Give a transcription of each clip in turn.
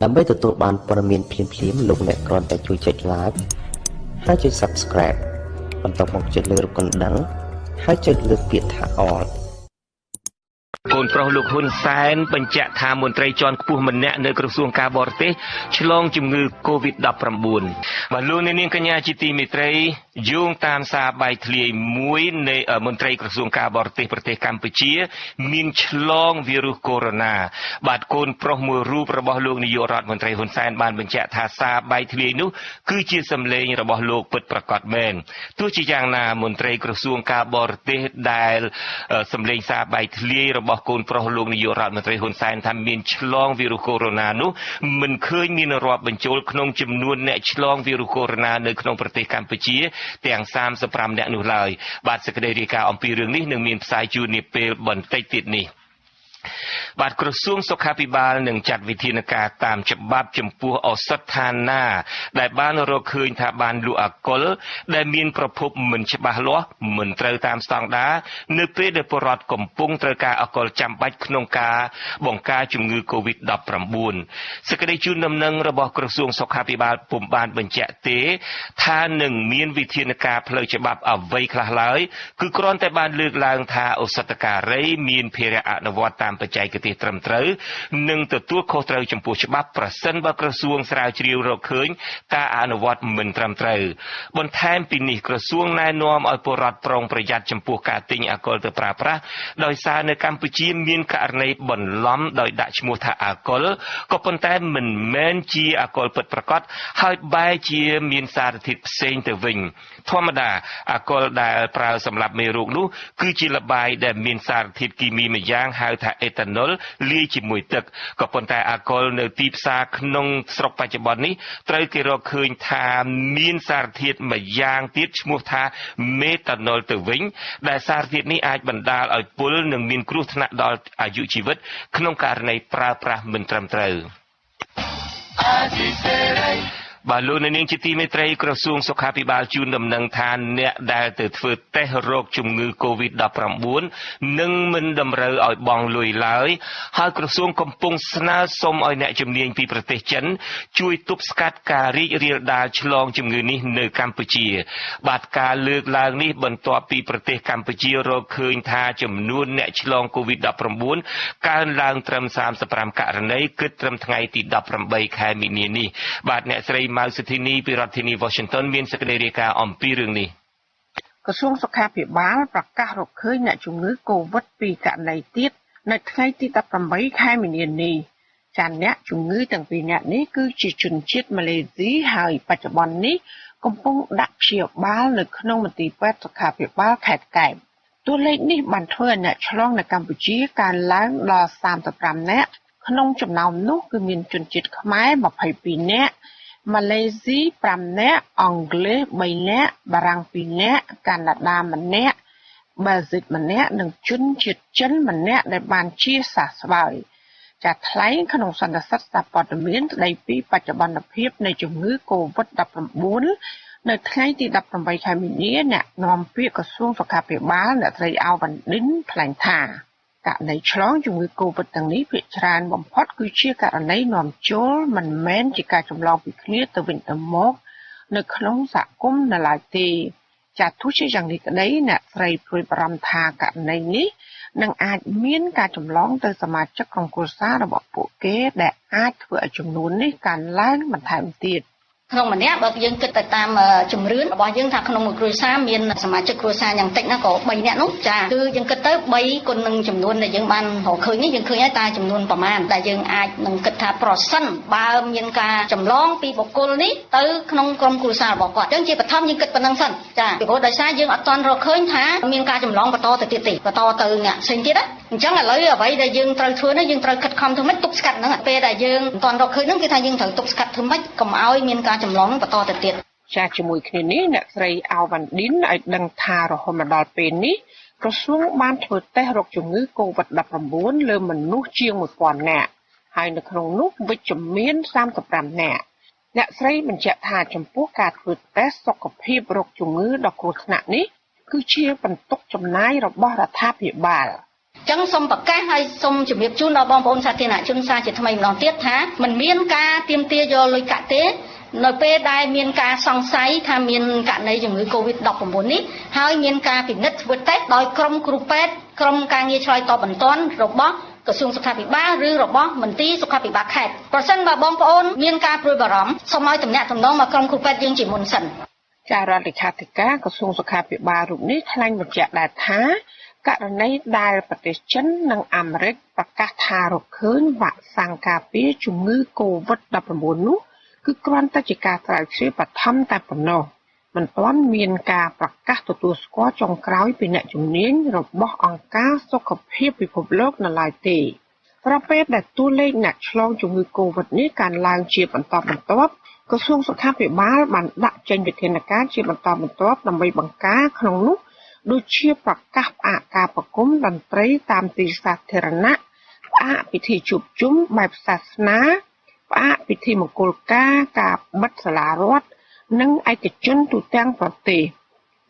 ដើម្បីទទួលបានព័ត៌មានភ្លាមៗលោកអ្នកគ្រាន់តែជួយចុច Like ហើយចុច Subscribe បន្ទាប់មកចុចលើរូបកណ្ដឹងហើយចុចលើពាក្យថា All កូនប្រុសលោកហ៊ុនសែនបញ្ជាក់ថាមន្ត្រីជាន់ខ្ពស់ម្នាក់នៅក្រសួងការបរទេសឆ្លងជំងឺ COVID-19 បាទលោកនាងកញ្ញាជាទីមេត្រីយោងតាមសារបាយធ្លាយមួយនៃមន្ត្រីក្រសួងការបរទេសប្រទេសកម្ពុជាមានឆ្លងវីរុសកូវីដ -19 បាទកូនប្រុសមួយរូបរបស់លោកនាយករដ្ឋមន្ត្រីហ៊ុនសែនបានបញ្ជាក់ថាសារបាយធ្លាយនោះគឺជាសម្លេងរបស់លោកពិតប្រាកដមែនទោះជាយ៉ាងណាមន្ត្រីក្រសួងការបរទេសដែលសម្លេងសារបាយធ្លាយរបស់កូនប្រុសលោកនាយករដ្ឋមន្ត្រីហ៊ុនសែនថាមានឆ្លងវីរុសកូវីដ -19 នោះមិនឃើញមានរាប់បញ្ចូលក្នុងចំនួនអ្នកឆ្លងវីរុសកូវីដ -19 នៅក្នុងប្រទេសកម្ពុជាទាំង35នាក់នោះឡើយបាទសេចក្តីរាយការណ៍អំពីរឿងនេះនឹងមានផ្សាយជូននាពេលបន្តិចទៀតនេះបាទក្រសួងសុខាភិបាលនឹងចាត់វិធានការតាមច្បាប់ចំពោះឱសថឋានាដែលបានរកឃើញថាបានលក់អាល់កុលដែលមានប្រភពមិនច្បាស់លាស់មិនត្រូវតាមស្តង់ដារនៅពេលដែលពលរដ្ឋកំពុងត្រូវការអាល់កុលចាំបាច់ក្នុងការបង្ការជំងឺ COVID-19 សេចក្តីជូនដំណឹងរបស់ក្រសួងសុខាភិបាលពុំបានបញ្ជាក់ទេថានឹងមានវិធានការផ្លូវច្បាប់អ្វីខ្លះឡើយគឺគ្រាន់តែបានលើកឡើងថាឱសថការីមានភារៈអនុវត្តតាមបច្ចេកទេសត្រឹមត្រូវនិងទទួលខុសត្រូវចំពោះច្បាប់ប្រសិនបើក្រសួងស្រាវជ្រាវរកឃើញការអនុវត្តមិនត្រឹមត្រូវបន្ថែមពីនេះក្រសួងណែនាំឲ្យពលរដ្ឋប្រុងប្រយ័ត្នចំពោះការទិញអាល់កុលទៅប្រើប្រាស់ដោយសារនៅកម្ពុជាមានករណីបន្លំដោយដាក់ឈ្មោះថាអាល់កុលក៏ប៉ុន្តែមិនមែនជាអាល់កុលពិតប្រាកដហើយបែរជាមានសារធាតុផ្សេងទៅវិញធម្មតាអាល់កុលដែលប្រើសម្រាប់មេរោគនោះគឺជាល្បាយដែលមានសារធាតុគីមីម្យ៉ាងហៅថាអេតាណុលលាយជាមួយទឹកក៏ប៉ុន្តែអាល់កុលនៅទីផ្សារក្នុងស្រុកបច្ចុប្បន្ននេះត្រូវគេរកឃើញថាមានសារធាតុម្យ៉ាងទៀតឈ្មោះថាមេតាណុលទៅវិញដែលសារធាតុនេះអាចបណ្ដាលឲ្យពុលនិងមានគ្រោះថ្នាក់ដល់អាយុជីវិតក្នុងករណីប្រើប្រាស់មិនត្រឹមត្រូវបាទលោកនាងជាទីមេត្រីក្រសួងសុខាភិបាលជូនដំណឹងថាអ្នកដែលទៅធ្វើតេស្តរោគជំងឺ COVID-19 នឹងមិនតម្រូវឲ្យបង់លុយឡើយហើយក្រសួងកំពុងស្នើសុំឲ្យអ្នកជំនាញពីប្រទេសចិនជួយទប់ស្កាត់ការរីករាលដាលឆ្លងជំងឺនេះនៅកម្ពុជាបាទការលើកឡើងនេះបន្ទាប់ពីប្រទេសកម្ពុជារកឃើញថាចំនួនអ្នកឆ្លង COVID-19 កើនឡើងត្រឹម35ករណីគិតត្រឹមថ្ងៃទី18ខែមីនានេះបាទអ្នកស្រីម៉ៅសុធីនីពីរដ្ឋធានី Washington មានសេចក្តីរាយការណ៍អំពីរឿងនេះក្រសួងសុខាភិបាលប្រកាសរកឃើញអ្នកជំងឺ COVID 2ករណីទៀតនៅថ្ងៃទី18ខែមីនានេះចាអ្នកជំងឺទាំងពីរនាក់នេះគឺជាជនជាតិម៉ាឡេស៊ីហើយបច្ចុប្បន្ននេះកំពុងដាក់ព្យាបាលនៅក្នុងមន្ទីរពេទ្យសុខាភិបាលខេត្តកែបតួលេខនេះបានធ្វើឲ្យអ្នកឆ្លងនៅកម្ពុជាកើនឡើងដល់35នាក់ក្នុងចំណោមនោះគឺមានជនជាតិខ្មែរ22នាក់ម៉ាឡេស៊ី5នាក់អង់គ្លេស3នាក់បារាំង2នាក់កាណាដា1នាក់បែលហ្សិកម្នាក់និងជនជាតិចិន1នាក់ដែលបានជាសះស្បើយចាត់ថ្លែងក្នុងសន្និសីទសារព័ត៌មានស្ដីពីបច្ចុប្បន្នភាពនៃជំងឺ COVID-19 នៅថ្ងៃទី18ខែមីនាអ្នកនាំពាក្យក្រសួងសុខាភិបាលអ្នកស្រីអាវវ៉ាន់ឌិនថ្លែងថាករណីឆ្លងជំងឺ COVID ទាំងនេះភាគច្រើនបំផុតគឺជាករណីនាំចូលមិនមែនជាការចម្លងពីគ្នាទៅវិញទៅមកនៅក្នុងសហគមន៍នៅឡើយទេចាទោះជាយ៉ាងនេះក្តីអ្នកស្រីព្រួយបារម្ភថាករណីនេះនឹងអាចមានការចម្លងទៅសមាជិកក្រុមគ្រួសាររបស់ពួកគេដែលអាចធ្វើឲ្យចំនួននេះកើនឡើងបន្ថែមទៀតក្នុងម្នាក់បើយើងគិតទៅតាមជំរឿនរបស់យើងថាក្នុងមួយគ្រួសារមានសមាជិកគ្រួសារយ៉ាងតិចណាក៏3នាក់នោះចាគឺយើងគិតទៅ3គុណនឹងចំនួនដែលយើងបានរកឃើញនេះយើងឃើញហើយតែចំនួនប្រមាណដែលយើងអាចនឹងគិតថាប្រសិនបើមានការចម្លងពីបុគ្គលនេះទៅក្នុងក្រុមគ្រួសាររបស់គាត់អញ្ចឹងជាបឋមយើងគិតប៉ុណ្្នឹងសិនចាពីព្រោះដោយសារយើងអត់ទាន់រកឃើញថាមានការចម្លងបន្តទៅទៀតទេបន្តទៅអ្នកផ្សេងទៀតណាអញ្ចឹងឥឡូវអ្វីដែលយើងត្រូវធ្វើនេះយើងត្រូវខិតខំធ្វើម៉េចទប់ស្កាត់ហ្នឹងពេលដែលយើងមិនទាន់រកឃើញហ្នឹងគឺថាយើងត្រូវទប់ស្កាត់ធ្វើម៉េចកុំឲ្យមានការចម្លងហ្នឹងបន្តទៅទៀតចាជាមួយគ្នានេះអ្នកស្រីអាវវ៉ាន់ឌិនឲ្យដឹងថារហូតមកដល់ពេលនេះក្រសួងបានធ្វើតេស្តរកជំងឺ COVID-19 លើមនុស្សជាង 1000 នាក់ហើយនៅក្នុងនោះវិជ្ជមាន35នាក់អ្នកស្រីបញ្ជាក់ថាចំពោះការធ្វើតេស្តសុខភាពរោគជំងឺដ៏គ្រោះថ្នាក់នេះគឺជាបន្ទុកចំណាយរបស់រដ្ឋាភិបាល ចឹងសូមប្រកាសឲ្យសូមជម្រាបជូនដល់បងប្អូនសាធារណជនសាជាថ្មីម្ដងទៀតថាមិនមានការទាមទារយកលុយកាក់ទេនៅពេលដែលមានការសង្ស័យថាមានករណីជំងឺ Covid-19 នេះហើយមានការពិនិត្យធ្វើតេស្តដោយក្រុមគ្រូពេទ្យក្រុមការងារឆ្លើយតបបន្ទាន់របស់ក្រសួងសុខាភិបាលឬរបស់មន្ទីរសុខាភិបាលខេត្តប្រសិនបើបងប្អូនមានការព្រួយបារម្ភសូមឲ្យទំនាក់ទំនងមកក្រុមគ្រូពេទ្យយើងជាមុនសិនចារដ្ឋលេខាធិការក្រសួងសុខាភិបាលរូបនេះថ្លែងបញ្ជាក់ដែរថាករណីដែលប្រទេសចិននិងអាមេរិកប្រកាសថារកឃើញវ៉ាក់សាំងការពារជំងឺ Covid-19 នោះគឺគ្រាន់តែជាការស្រាវជ្រាវបឋមតែប៉ុណ្ណោះមិនទាន់មានការប្រកាសទទួលស្គាល់ចុងក្រោយពីអ្នកជំនាញរបស់អង្គការសុខភាពពិភពលោកនៅឡើយទេប្រភេទដែលតួលេខអ្នកឆ្លងជំងឺ Covid នេះកើនឡើងជាបន្តបន្ទាប់ក្រសួងសុខាភិបាលបានដាក់ចេញវិធានការជាបន្តបន្ទាប់ដើម្បីបង្ការក្នុងនោះដូចជាប្រកាសផ្អាកការប្រគំតន្ត្រីតាមទីសាធារណៈផ្អាកពិធីជួបជុំបែបសាសនាផ្អាកពិធីមង្គលការបិទសាលារដ្ឋនិងឯកជនទូទាំងប្រទេស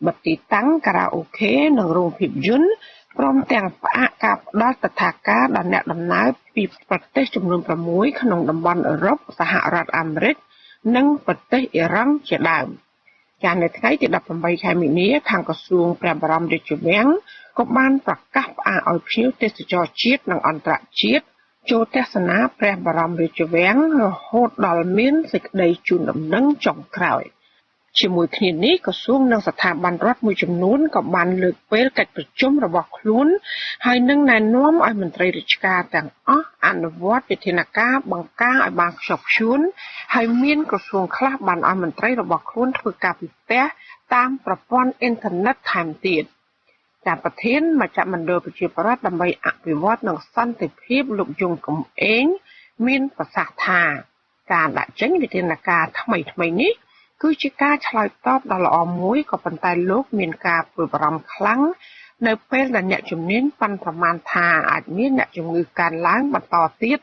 បិទទីតាំងខារ៉ាអូខេនិងរោងភាពយន្តព្រមទាំងផ្អាកការផ្ដល់ទិដ្ឋាការដល់អ្នកដំណើរពីប្រទេសចំនួន6ក្នុងតំបន់អឺរ៉ុបសហរដ្ឋអាមេរិកនិងប្រទេសអ៊ីរ៉ង់ជាដើមចានៅថ្ងៃទី18ខែមីនាខាងក្រសួងព្រះបរមរាជវាំងក៏បានប្រកាសផ្អាកឲ្យភ្ញៀវទេសចរជាតិនិងអន្តរជាតិចូលទស្សនាព្រះបរមរាជវាំងរហូតដល់មានសេចក្តីជូនដំណឹងចុងក្រោយជាមួយគ្នានេះក្រសួងនិងស្ថាប័នរដ្ឋមួយចំនួនក៏បានលើកពេលកិច្ចប្រជុំរបស់ខ្លួនហើយនឹងណែនាំឲ្យមន្ត្រីរាជការទាំងអស់អនុវត្តវិធានការបង្ការឲ្យបានខ្ជាប់ខ្ជួនហើយមានក្រសួងខ្លះបានឲ្យមន្ត្រីរបស់ខ្លួនធ្វើការពិផ្ទះតាមប្រព័ន្ធអ៊ីនធឺណិតថែមទៀតចាប្រធានមជ្ឈមណ្ឌលប្រជាប្រដ្ឋដើម្បីអភិវឌ្ឍនិងសន្តិភាពលោកយងកំឯងមានប្រសាសន៍ថាការដាក់ចេញវិធានការថ្មីនេះគឺជាការឆ្លើយតបដ៏ល្អមួយក៏ប៉ុន្តែលោកមានការព្រួយបារម្ភខ្លាំងនៅពេលដែលអ្នកជំនាញប៉ាន់ប្រមាណថាអាចមានអ្នកជំងឺកើនឡើងបន្តទៀត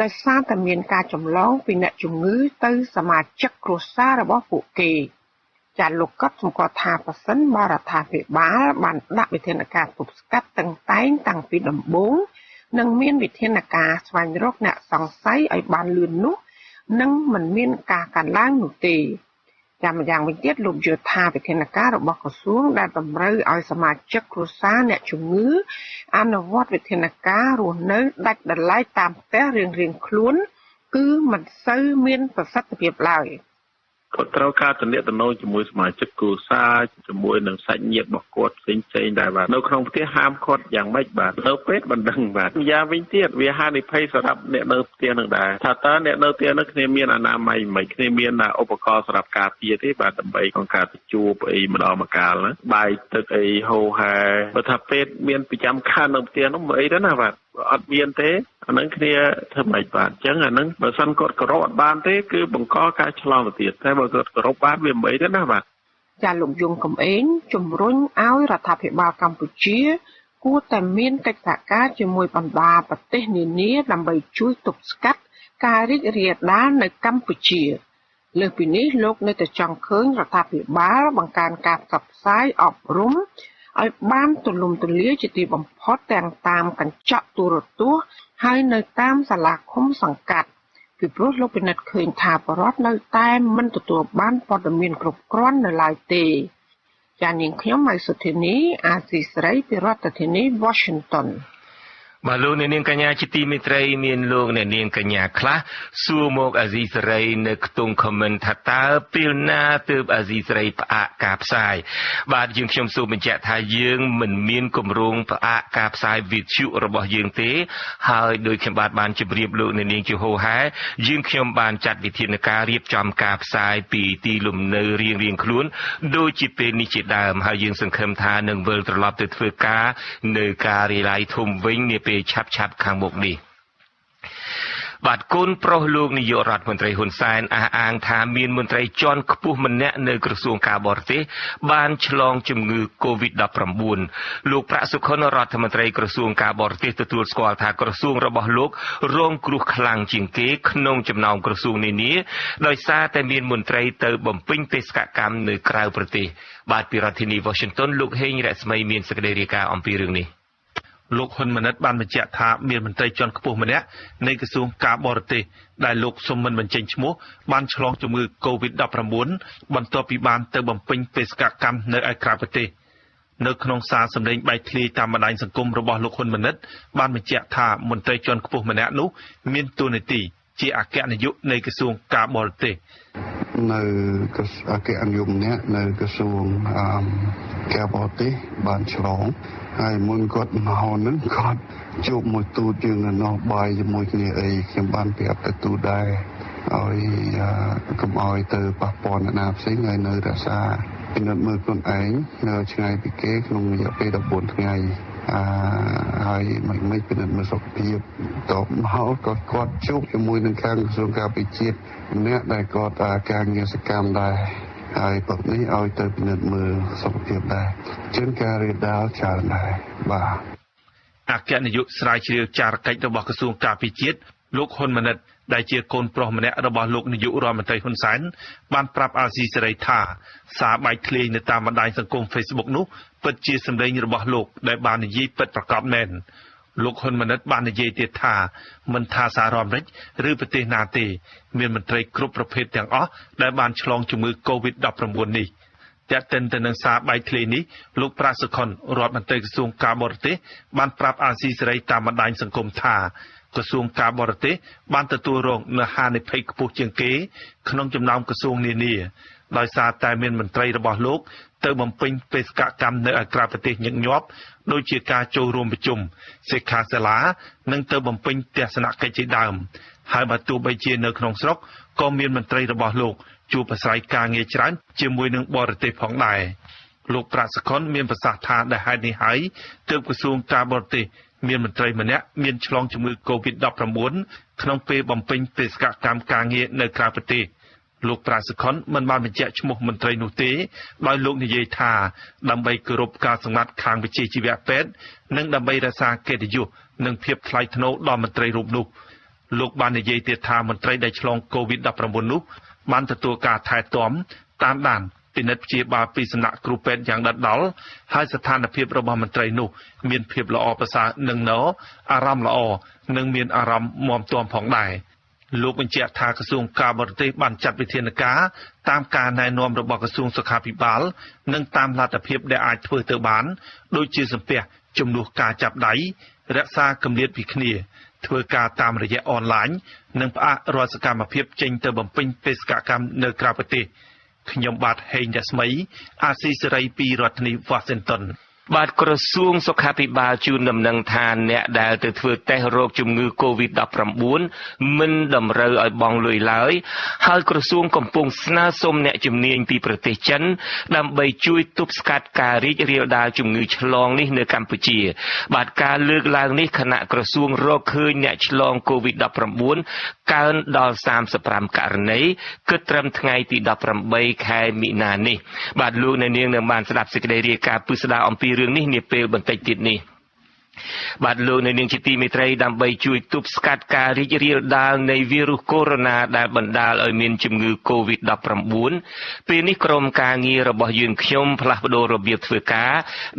ដោយសារតែមានការចម្លងពីអ្នកជំងឺទៅសមាជិកគ្រួសាររបស់ពួកគេចាលោកក៏សម្គាល់ថាប្រសិនបរដ្ឋាភិបាលបានដាក់វិធានការទប់ស្កាត់តាំងពីដំបូងនិងមានវិធានការស្វែងរកអ្នកសង្ស័យឲ្យបានលឿននោះនឹងមិនមានការកើនឡើងនោះទេចាំម្យ៉ាងវិញទៀតលោកយល់ថាវិធានការរបស់ក្រសួងដែលតម្រូវឲ្យសមាជិកគ្រួសារអ្នកជំងឺអនុវត្តវិធានការរស់នៅដាច់ដោយឡែកតាមផ្ទះរៀងៗខ្លួនគឺមិនសូវមានប្រសិទ្ធភាពឡើយគាត់ត្រូវការទំនាក់ទំនងជាមួយសមាជិកគ្រួសារជាមួយនឹងសាច់ញាតិរបស់គាត់ផ្សេងដែរបាទនៅក្នុងផ្ទះហាមឃាត់យ៉ាងម៉េចបាទនៅពេទ្យបណ្ដឹងបាទយ៉ាងវិញទៀតវាហានិភ័យសម្រាប់អ្នកនៅផ្ទះនឹងដែរថាតើអ្នកនៅផ្ទះនឹងគ្នាមានអនាម័យមិនគ្នាមានឧបករណ៍សម្រាប់ការពារទេបាទដើម្បីក្នុងការទៅជួបអីម្ដងម្កាលណាបាយទឹកអីហូរហែបើថាពេទ្យមានប្រចាំការនៅផ្ទះនោះមិនអីទេណាបាទអត់មានទេអានឹងគ្នាធ្វើម៉េចបាទអញ្ចឹងអានឹងបើសិនគាត់គោរពអត់បានទេគឺបង្កការឆ្លងទៅទៀតតែបើគាត់គោរពបានវាមិនអីទេណាបាទចាលោកយងកំឯងជំរុញឲ្យរដ្ឋាភិបាលកម្ពុជាគួរតែមានកិច្ចសហការជាមួយបណ្ដាប្រទេសនានាដើម្បីជួយទប់ស្កាត់ការរីករាលដាលនៅកម្ពុជាលើសពីនេះលោកនៅតែចង់ឃើញរដ្ឋាភិបាលបង្កើនការផ្សព្វផ្សាយអប់រំឲ្យបានទូលំទូលាយជាទីបំផុតទាំងតាមកញ្ចក់ទូរទស្សន៍ហើយនៅតាមសាលាឃុំសង្កាត់ពីព្រោះលោកពិនិត្យឃើញថាបរិវត្តនៅតែមិនទទួលបានព័ត៌មានគ្រប់គ្រាន់នៅឡើយទេចានាងខ្ញុំហៅសុធានីអាស៊ីសេរីពីរដ្ឋធានី Washingtonបាទលោកអ្នកនាងកញ្ញាជាទីមេត្រីមានលោកអ្នកនាងកញ្ញាខ្លះសួរមកអាស៊ីសេរីនៅខ្ទង់ comment ថាតើពេលណាទើបអាស៊ីសេរីផ្អាកការផ្សាយបាទយើងខ្ញុំសូមបញ្ជាក់ថាយើងមិនមានគម្រោងផ្អាកការផ្សាយវិទ្យុរបស់យើងទេហើយដោយខ្ញុំបានជម្រាបលោកអ្នកនាងជាហូរហែយើងខ្ញុំបានចាត់វិធានការរៀបចំការផ្សាយពីទីលំនៅរៀងៗខ្លួនដូចជាពេលនេះជាដើមហើយយើងសង្ឃឹមថានឹងវិលត្រឡប់ទៅធ្វើការនៅការិយាល័យធំវិញនាពេលឆាប់ខាងមុខនេះបាទកូនប្រុសលោកនាយករដ្ឋមន្ត្រីហ៊ុនសែនអះអាងថាមានមន្ត្រីជាន់ខ្ពស់ម្នាក់នៅក្រសួងការបរទេសបានឆ្លងជំងឺ Covid-19 លោកប្រាក់សុខុនរដ្ឋមន្ត្រីក្រសួងការបរទេសទទួលស្គាល់ថាក្រសួងរបស់លោករងគ្រោះខ្លាំងជាងគេក្នុងចំណោមក្រសួងនានាដោយសារតែមានមន្ត្រីទៅបំពេញបេសកកម្មនៅក្រៅប្រទេសបាទពីរដ្ឋធានី Washington លោកហេងរស្មីមានសេចក្តីរាយការណ៍អំពីរឿងនេះ លោកហ៊ុនម៉ាណិតបានបញ្ជាក់ថាមានមន្ត្រីជាន់ខ្ពស់ម្នាក់នៃក្រសួងការបរទេសដែលលោកសុំមិនបញ្ចេញឈ្មោះបានឆ្លងជំងឺ Covid-19 បន្ទាប់ពីបានទៅបំពេញបេសកកម្មនៅឯក្រៅប្រទេសនៅក្នុងសារសម្ដែងបែកធ្លាយតាមបណ្ដាញសង្គមរបស់លោកហ៊ុនម៉ាណិតបានបញ្ជាក់ថាមន្ត្រីជាន់ខ្ពស់ម្នាក់នោះមានតួនាទីជាអគ្គនាយកនៃក្រសួងការបរទេសនៅអគ្គនាយកម្នាក់នៅក្រសួងការបរទេសបានឆ្លងហើយមុនគាត់មកហ្នឹងគាត់ជួបមួយទូតយើងនៅនោះបាយជាមួយគ្នាអីខ្ញុំបានប្រាប់ទៅទូតដែរឲ្យកុំឲ្យទៅប៉ះពាល់អ្នកណាផ្សេងហើយនៅរក្សាពិនិត្យមើលខ្លួនឯងនៅឆ្ងាយពីគេក្នុងរយៈពេល14ថ្ងៃហើយមិនពិនិត្យមើលសុខភាពតបមកគាត់ជួបជាមួយនឹងខាងក្រសួងការពារជាតិម្នាក់ដែលគាត់ការងារសកម្មដែរហើយព្រឹកនេះឲ្យទៅពិនិត្យមើលសុខភាពដែរជាងការរៀបដាល់ច្រើនដែរបាទអគ្គនាយកស្រាវជ្រាវចារកិច្ចរបស់ក្រសួងការពារជាតិលោកហ៊ុនម៉ាណិតដែលជាកូនប្រុសម្នាក់របស់លោកនាយករដ្ឋមន្ត្រីហ៊ុនសែនបានប្រាប់អាស៊ីសេរីថាសារបែកធ្លាយនៅតាមបណ្ដាញសង្គម Facebook នោះពិតជាសម្លេងរបស់លោកដែលបាននិយាយពិតប្រាកដមែនលោកហ៊ុនម៉ាណិតបាននិយាយទៀតថាមិនថាសហរដ្ឋអាមេរិកឬប្រទេសណាទេមានមន្ត្រីគ្រប់ប្រភេទទាំងអស់ដែលបានឆ្លងជំងឺ Covid-19 នេះតែទៅនឹងសារបែកធ្លាយនេះលោកប្រាសុខុនរដ្ឋមន្ត្រីក្រសួងការបរទេសបានប្រាប់អាស៊ីសេរីតាមបណ្ដាញសង្គមថាក្រសួងការបរទេសបានទទួលរងនូវហានិភ័យខ្ពស់ជាងគេក្នុងចំណោមក្រសួងនានាដោយសារតែមានមន្ត្រីរបស់លោកទៅបំពេញបេសកកម្មនៅឯក្រៅប្រទេសញឹកញាប់ដូចជាការចូលរួមប្រជុំសិក្ខាសាលានិងទៅបំពេញទស្សនកិច្ចជាដើមហើយបើទោះបីជានៅក្នុងស្រុកក៏មានមន្ត្រីរបស់លោកជួបអាស្រ័យការងារច្រើនជាមួយនឹងបរទេសផងដែរលោកប្រាក់សុខុនមានប្រសាសន៍ថាដែលហេតុនេះហើយទើបក្រសួងការបរទេសមានមន្ត្រីម្នាក់មានឆ្លងជំងឺ Covid-19 ក្នុងពេលបំពេញបេសកកម្មការងារនៅក្រៅប្រទេសលោកប្រាសុខុនមិនបានបញ្ជាក់ឈ្មោះមន្ត្រីនោះទេដោយលោកនិយាយថាដើម្បីគោរពការសម្ងាត់ខាងវិជ្ជាជីវៈពេទ្យនិងដើម្បីរក្សាកិត្តិយសនិងភាពថ្លៃថ្នូរដល់មន្ត្រីរូបនោះលោកបាននិយាយទៀតថាមន្ត្រីដែលឆ្លង Covid-19 នោះបានទទួលការថែទាំតាមដានពិនិត្យព្យាបាលពីសំណាក់គ្រូពេទ្យយ៉ាងដិតដល់ហើយស្ថានភាពរបស់មន្ត្រីនោះមានភាពល្អប្រសើរនឹងណអារម្មណ៍ល្អនិងមានអារម្មណ៍មាំទាំផងដែរលោកបញ្ជាក់ថាក្រសួងការបរទេសបានចាត់វិធានការតាមការណែនាំរបស់ក្រសួងសុខាភិបាលនិងតាមលទ្ធភាពដែលអាចធ្វើទៅបានដូចជាសម្ភារជំនួសការចាប់ដៃរក្សាគម្លាតពីគ្នាធ្វើការតាមរយៈអនឡាញនិងផ្អាករាល់សកម្មភាពចេញទៅបំពេញបេសកកម្មនៅក្រៅប្រទេសខ្ញុំបាទហេងរស្មីអាស៊ីសេរីពីរដ្ឋធានី Washington បាទក្រសួងសុខាភិបាលជូនដំណឹងថាអ្នកដែលទៅធ្វើតេស្តរោគជំងឺ Covid-19 មិនតម្រូវឲ្យបង់លុយឡើយហើយក្រសួងកំពុងស្នើសុំអ្នកជំនាញពីប្រទេសចិនដើម្បីជួយទប់ស្កាត់ការរីករាលដាលជំងឺឆ្លងនេះនៅកម្ពុជាបាទការលើកឡើងនេះខណៈក្រសួងរកឃើញអ្នកឆ្លង Covid-19 កើនដល់35ករណីគិតត្រឹមថ្ងៃទី18ខែមិនិនានេះបាទលោកអ្នកនាងនឹងបានស្ដាប់សេចក្តីរាយការណ៍ពិស្ដារអំពីរឿងនេះនាពេលបន្តិចទៀតនេះបាទលោកអ្នកនាងជាទីមេត្រីដើម្បីជួយទប់ស្កាត់ការរីករាលដាលនៃវីរុសកូវីដ -19 ដែលបណ្ដាលឲ្យមានជំងឺ Covid-19 ពេលនេះក្រុមការងាររបស់យើងខ្ញុំផ្លាស់ប្ដូររបៀបធ្វើការ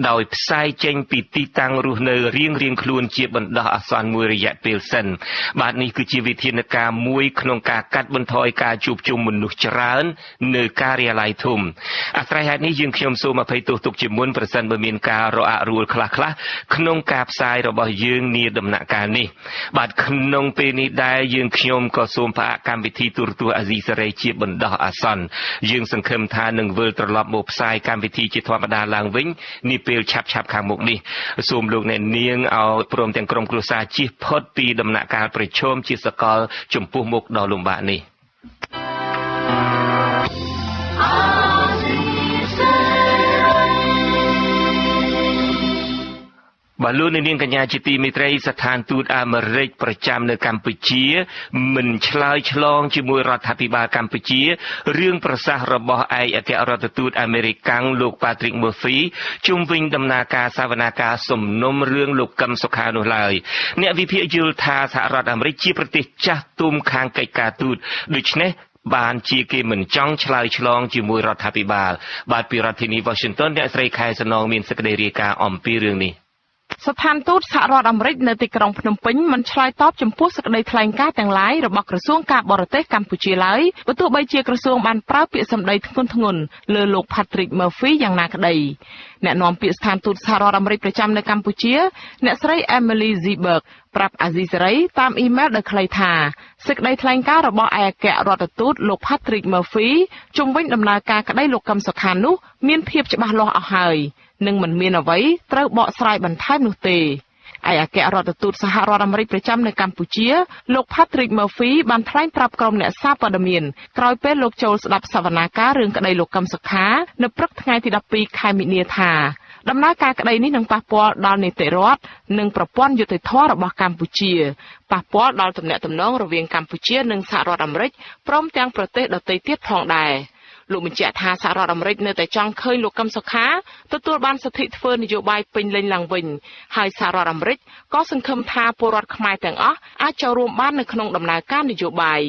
ដោយផ្សាយចេញពីទីតាំងរស់នៅរៀងៗខ្លួនជាបណ្ដោះអាសន្នមួយរយៈពេលសិនបាទនេះគឺជាវិធានការមួយក្នុងការកាត់បន្ថយការជួបជុំមនុស្សច្រើននៅការិយាល័យធំអាស្រ័យហេតុនេះយើងខ្ញុំសូមអភ័យទោសទុកជាមុនប្រសិនបើមានការរអាក់រអួលខ្លះៗក្នុងការផ្សាយរបស់យើងនាដំណាក់កាលនេះបាទក្នុងពេលនេះដែរយើងខ្ញុំក៏សូមផ្អាកកម្មវិធីទូរទស្សន៍អាស៊ីសេរីជាបណ្ដោះអាសន្នយើងសង្ឃឹមថានឹងវិលត្រឡប់មកផ្សាយកម្មវិធីជាធម្មតាឡើងវិញនាពេលឆាប់ៗខាងមុខនេះសូមលោកអ្នកនាងឲ្យព្រមទាំងក្រុមគ្រួសារជៀសផុតពីដំណាក់កាលប្រឈមជាសកលចំពោះមុខដ៏លំបាកនេះបាទលោកនាងកញ្ញាជាទីមេត្រីស្ថានទូតអាមេរិកប្រចាំនៅកម្ពុជាមិនឆ្លើយឆ្លងជាមួយរដ្ឋាភិបាលកម្ពុជារឿងប្រសាសន៍របស់ឯកអគ្គរដ្ឋទូតអាមេរិកលោក Patrick Murphy ជុំវិញដំណើរការសវនាការសំណុំរឿងលោកកឹមសុខានោះឡើយអ្នកវិភាគយល់ថាសហរដ្ឋអាមេរិកជាប្រទេសចាស់ទុំខាងកិច្ចការទូតដូច្នេះបានជាគេមិនចង់ឆ្លើយឆ្លងជាមួយរដ្ឋាភិបាលបាទពីរដ្ឋធានី Washington អ្នកស្រីខែសំណងមានសេចក្តីរាយការណ៍អំពីរឿងនេះ ស្ថានទូតសហរដ្ឋអាមេរិកនៅទីក្រុងភ្នំពេញមិនឆ្លើយតបចំពោះសេចក្តីថ្លែងការណ៍ទាំងឡាយរបស់ក្រសួងការបរទេសកម្ពុជាឡើយបើទោះបីជាក្រសួងបានប្រើពាក្យសម្ដីធ្ងន់ធ្ងរលើលោក Patrick Murphy យ៉ាងណាក្តីអ្នកនាំពាក្យស្ថានទូតសហរដ្ឋអាមេរិកប្រចាំនៅកម្ពុជាអ្នកស្រី Emily Ziberg ប្រាប់អាស៊ីសេរីតាមអ៊ីមែលដោយខ្លីថាសេចក្តីថ្លែងការណ៍របស់ឯកអគ្គរដ្ឋទូតលោក Patrick Murphy ជុំវិញដំណើរការក្តីលោកកឹមសុខានោះមានភាពច្បាស់លាស់អស់ហើយនិងមិនមានអ្វីត្រូវបកស្រាយបន្ថែមនោះទេឯកអគ្គរដ្ឋទូតសហរដ្ឋអាមេរិកប្រចាំនៅកម្ពុជាលោក Patrick Murphy បានថ្លែងប្រាប់ក្រុមអ្នកសារព័ត៌មានក្រោយពេលលោកចូលស្ដាប់សវនាការរឿងក្តីលោកកឹមសុខានៅព្រឹកថ្ងៃទី12ខែមិនិនាថាដំណើរការក្តីនេះនឹងប៉ះពាល់ដល់នីតិរដ្ឋនិងប្រព័ន្ធយុត្តិធម៌របស់កម្ពុជាប៉ះពាល់ដល់ទំនាក់ទំនងរវាងកម្ពុជានិងសហរដ្ឋអាមេរិកព្រមទាំងប្រទេសដទៃទៀតផងដែរលោកបញ្ជាក់ថាសហរដ្ឋអាមេរិកនៅតែចង់ឃើញលោកកឹមសុខាទទួលបានសិទ្ធិធ្វើនយោបាយពេញលេញឡើងវិញហើយសហរដ្ឋអាមេរិកក៏សង្ឃឹមថាពលរដ្ឋខ្មែរទាំងអស់អាចចូលរួមបាននៅក្នុងដំណើរការនយោបាយ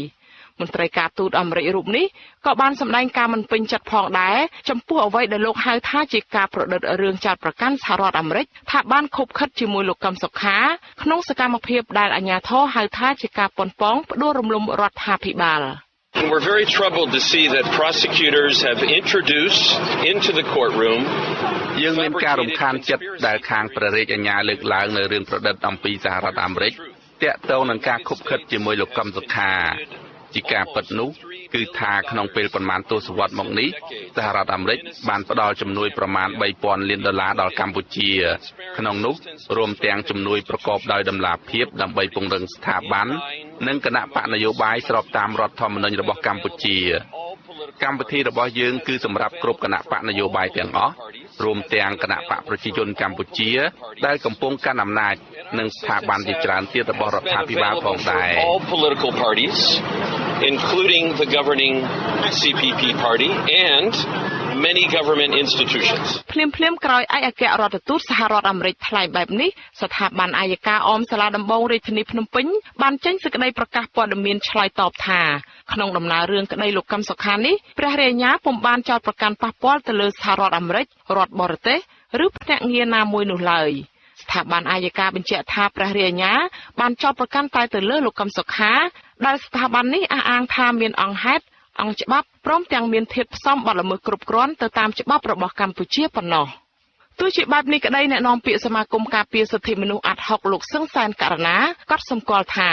មន្ត្រីការទូតអាមេរិករូបនេះក៏បានសម្ដែងការមិនពេញចិត្តផងដែរចំពោះអ្វីដែលលោកហៅថាជាការប្រឌិតរឿងចោទប្រកាន់សហរដ្ឋអាមេរិកថាបានខົບខិតជាមួយលោកកឹមសុខាក្នុងសកម្មភាពដែលអាជ្ញាធរហៅថាជាការប៉ុនប៉ងផ្ដួលរំលំរដ្ឋាភិបាលAnd we're very troubled to see that prosecutors have introduced into the courtroom យើងមានការរំខានចិត្តដែលខាងព្រះរាជអាជ្ញាលើកឡើងនៅរឿងប្រឌិតអំពីសហរដ្ឋអាមេរិកតាក់ទងនឹងការខົບខិតជាមួយលោកកឹមសុខាជាការពិតនោះគឺថាក្នុងពេលប្រមាណទសវត្សរ៍មកនេះសហរដ្ឋអាមេរិកបានផ្ដល់ជំនួយប្រមាណ$3,000 លានដល់កម្ពុជាក្នុងនោះរួមទាំងជំនួយប្រកបដោយតម្លាភាពដើម្បីពង្រឹងស្ថាប័ននិងគណៈបកនយោបាយស្របតាមរដ្ឋធម្មនុញ្ញរបស់កម្ពុជាកម្មវិធីរបស់យើងគឺសម្រាប់គ្រប់គណៈបកនយោបាយទាំងអស់រួមទាំងគណៈបកប្រជាជនកម្ពុជាដែលកំពុងកាន់អំណាចនិងស្ថាប័នជាច្រើនទៀតរបស់រដ្ឋាភិបាលផងដែរ including the governing CPP party and many government institutions ភ្លាមក្រោយឯកអគ្គរដ្ឋទូតសហរដ្ឋអាមេរិកថ្លែងបែបនេះស្ថាប័នអាយកាអមសាលាដំបងរាជធានីភ្នំពេញបានចេញសេចក្តីប្រកាសព័ត៌មានឆ្លើយតបថាក្នុងដំណើររឿងក្តីលោកកឹមសុខានេះព្រះរាជអាជ្ញាពុំបានចោទប្រកាន់ប៉ះពាល់ទៅលើសហរដ្ឋអាមេរិករដ្ឋបរទេសឬភ្នាក់ងារណាមួយនោះឡើយស្ថាប័នអាយកាបញ្ជាក់ថាព្រះរាជអាជ្ញាបានចោទប្រកាន់តែទៅលើលោកកឹមសុខាដែលស្ថាប័ននេះអះអាងថាមានអង្គហេតុអង្គច្បាប់ព្រមទាំងមានធាតុផ្សំបទល្មើសគ្រប់គ្រាន់ទៅតាមច្បាប់របស់កម្ពុជាប៉ុណ្ណោះទោះជាបែបនេះក្តីអ្នកនាំពាក្យសមាគមការពារសិទ្ធិមនុស្សអាត់ហុកលោកសឹងសានករណាក៏សម្គាល់ថា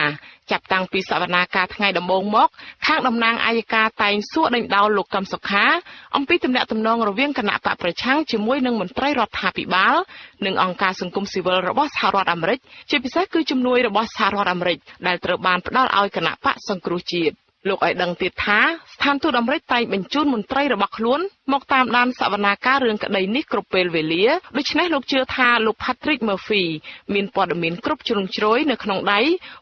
ចាប់តាំងពីសវនាការថ្ងៃដំបូងមកខាងតំណាងអាយកាតែងសួរដេញដោលលោកកឹមសុខាអំពីទំនាក់ទំនងរវាងគណៈបកប្រឆាំងជាមួយនឹងមន្ត្រីរដ្ឋាភិបាលនិងអង្គការសង្គមស៊ីវិលរបស់សហរដ្ឋអាមេរិកជាពិសេសគឺជំនួយរបស់សហរដ្ឋអាមេរិកដែលត្រូវបានផ្ដល់ឲ្យគណៈបកសង្គ្រោះជាតិលោកឲ្យដឹងទៀតថាស្ថានទូតអាមេរិកតែងបញ្ជូនមន្ត្រីរបស់ខ្លួនមកតាមដានសវនាការរឿងក្តីនេះគ្រប់ពេលវេលាដូច្នេះលោកជឿថាលោក Patrick Murphy មានព័ត៌មានគ្រប់ជ្រុងជ្រោយនៅក្នុងដៃ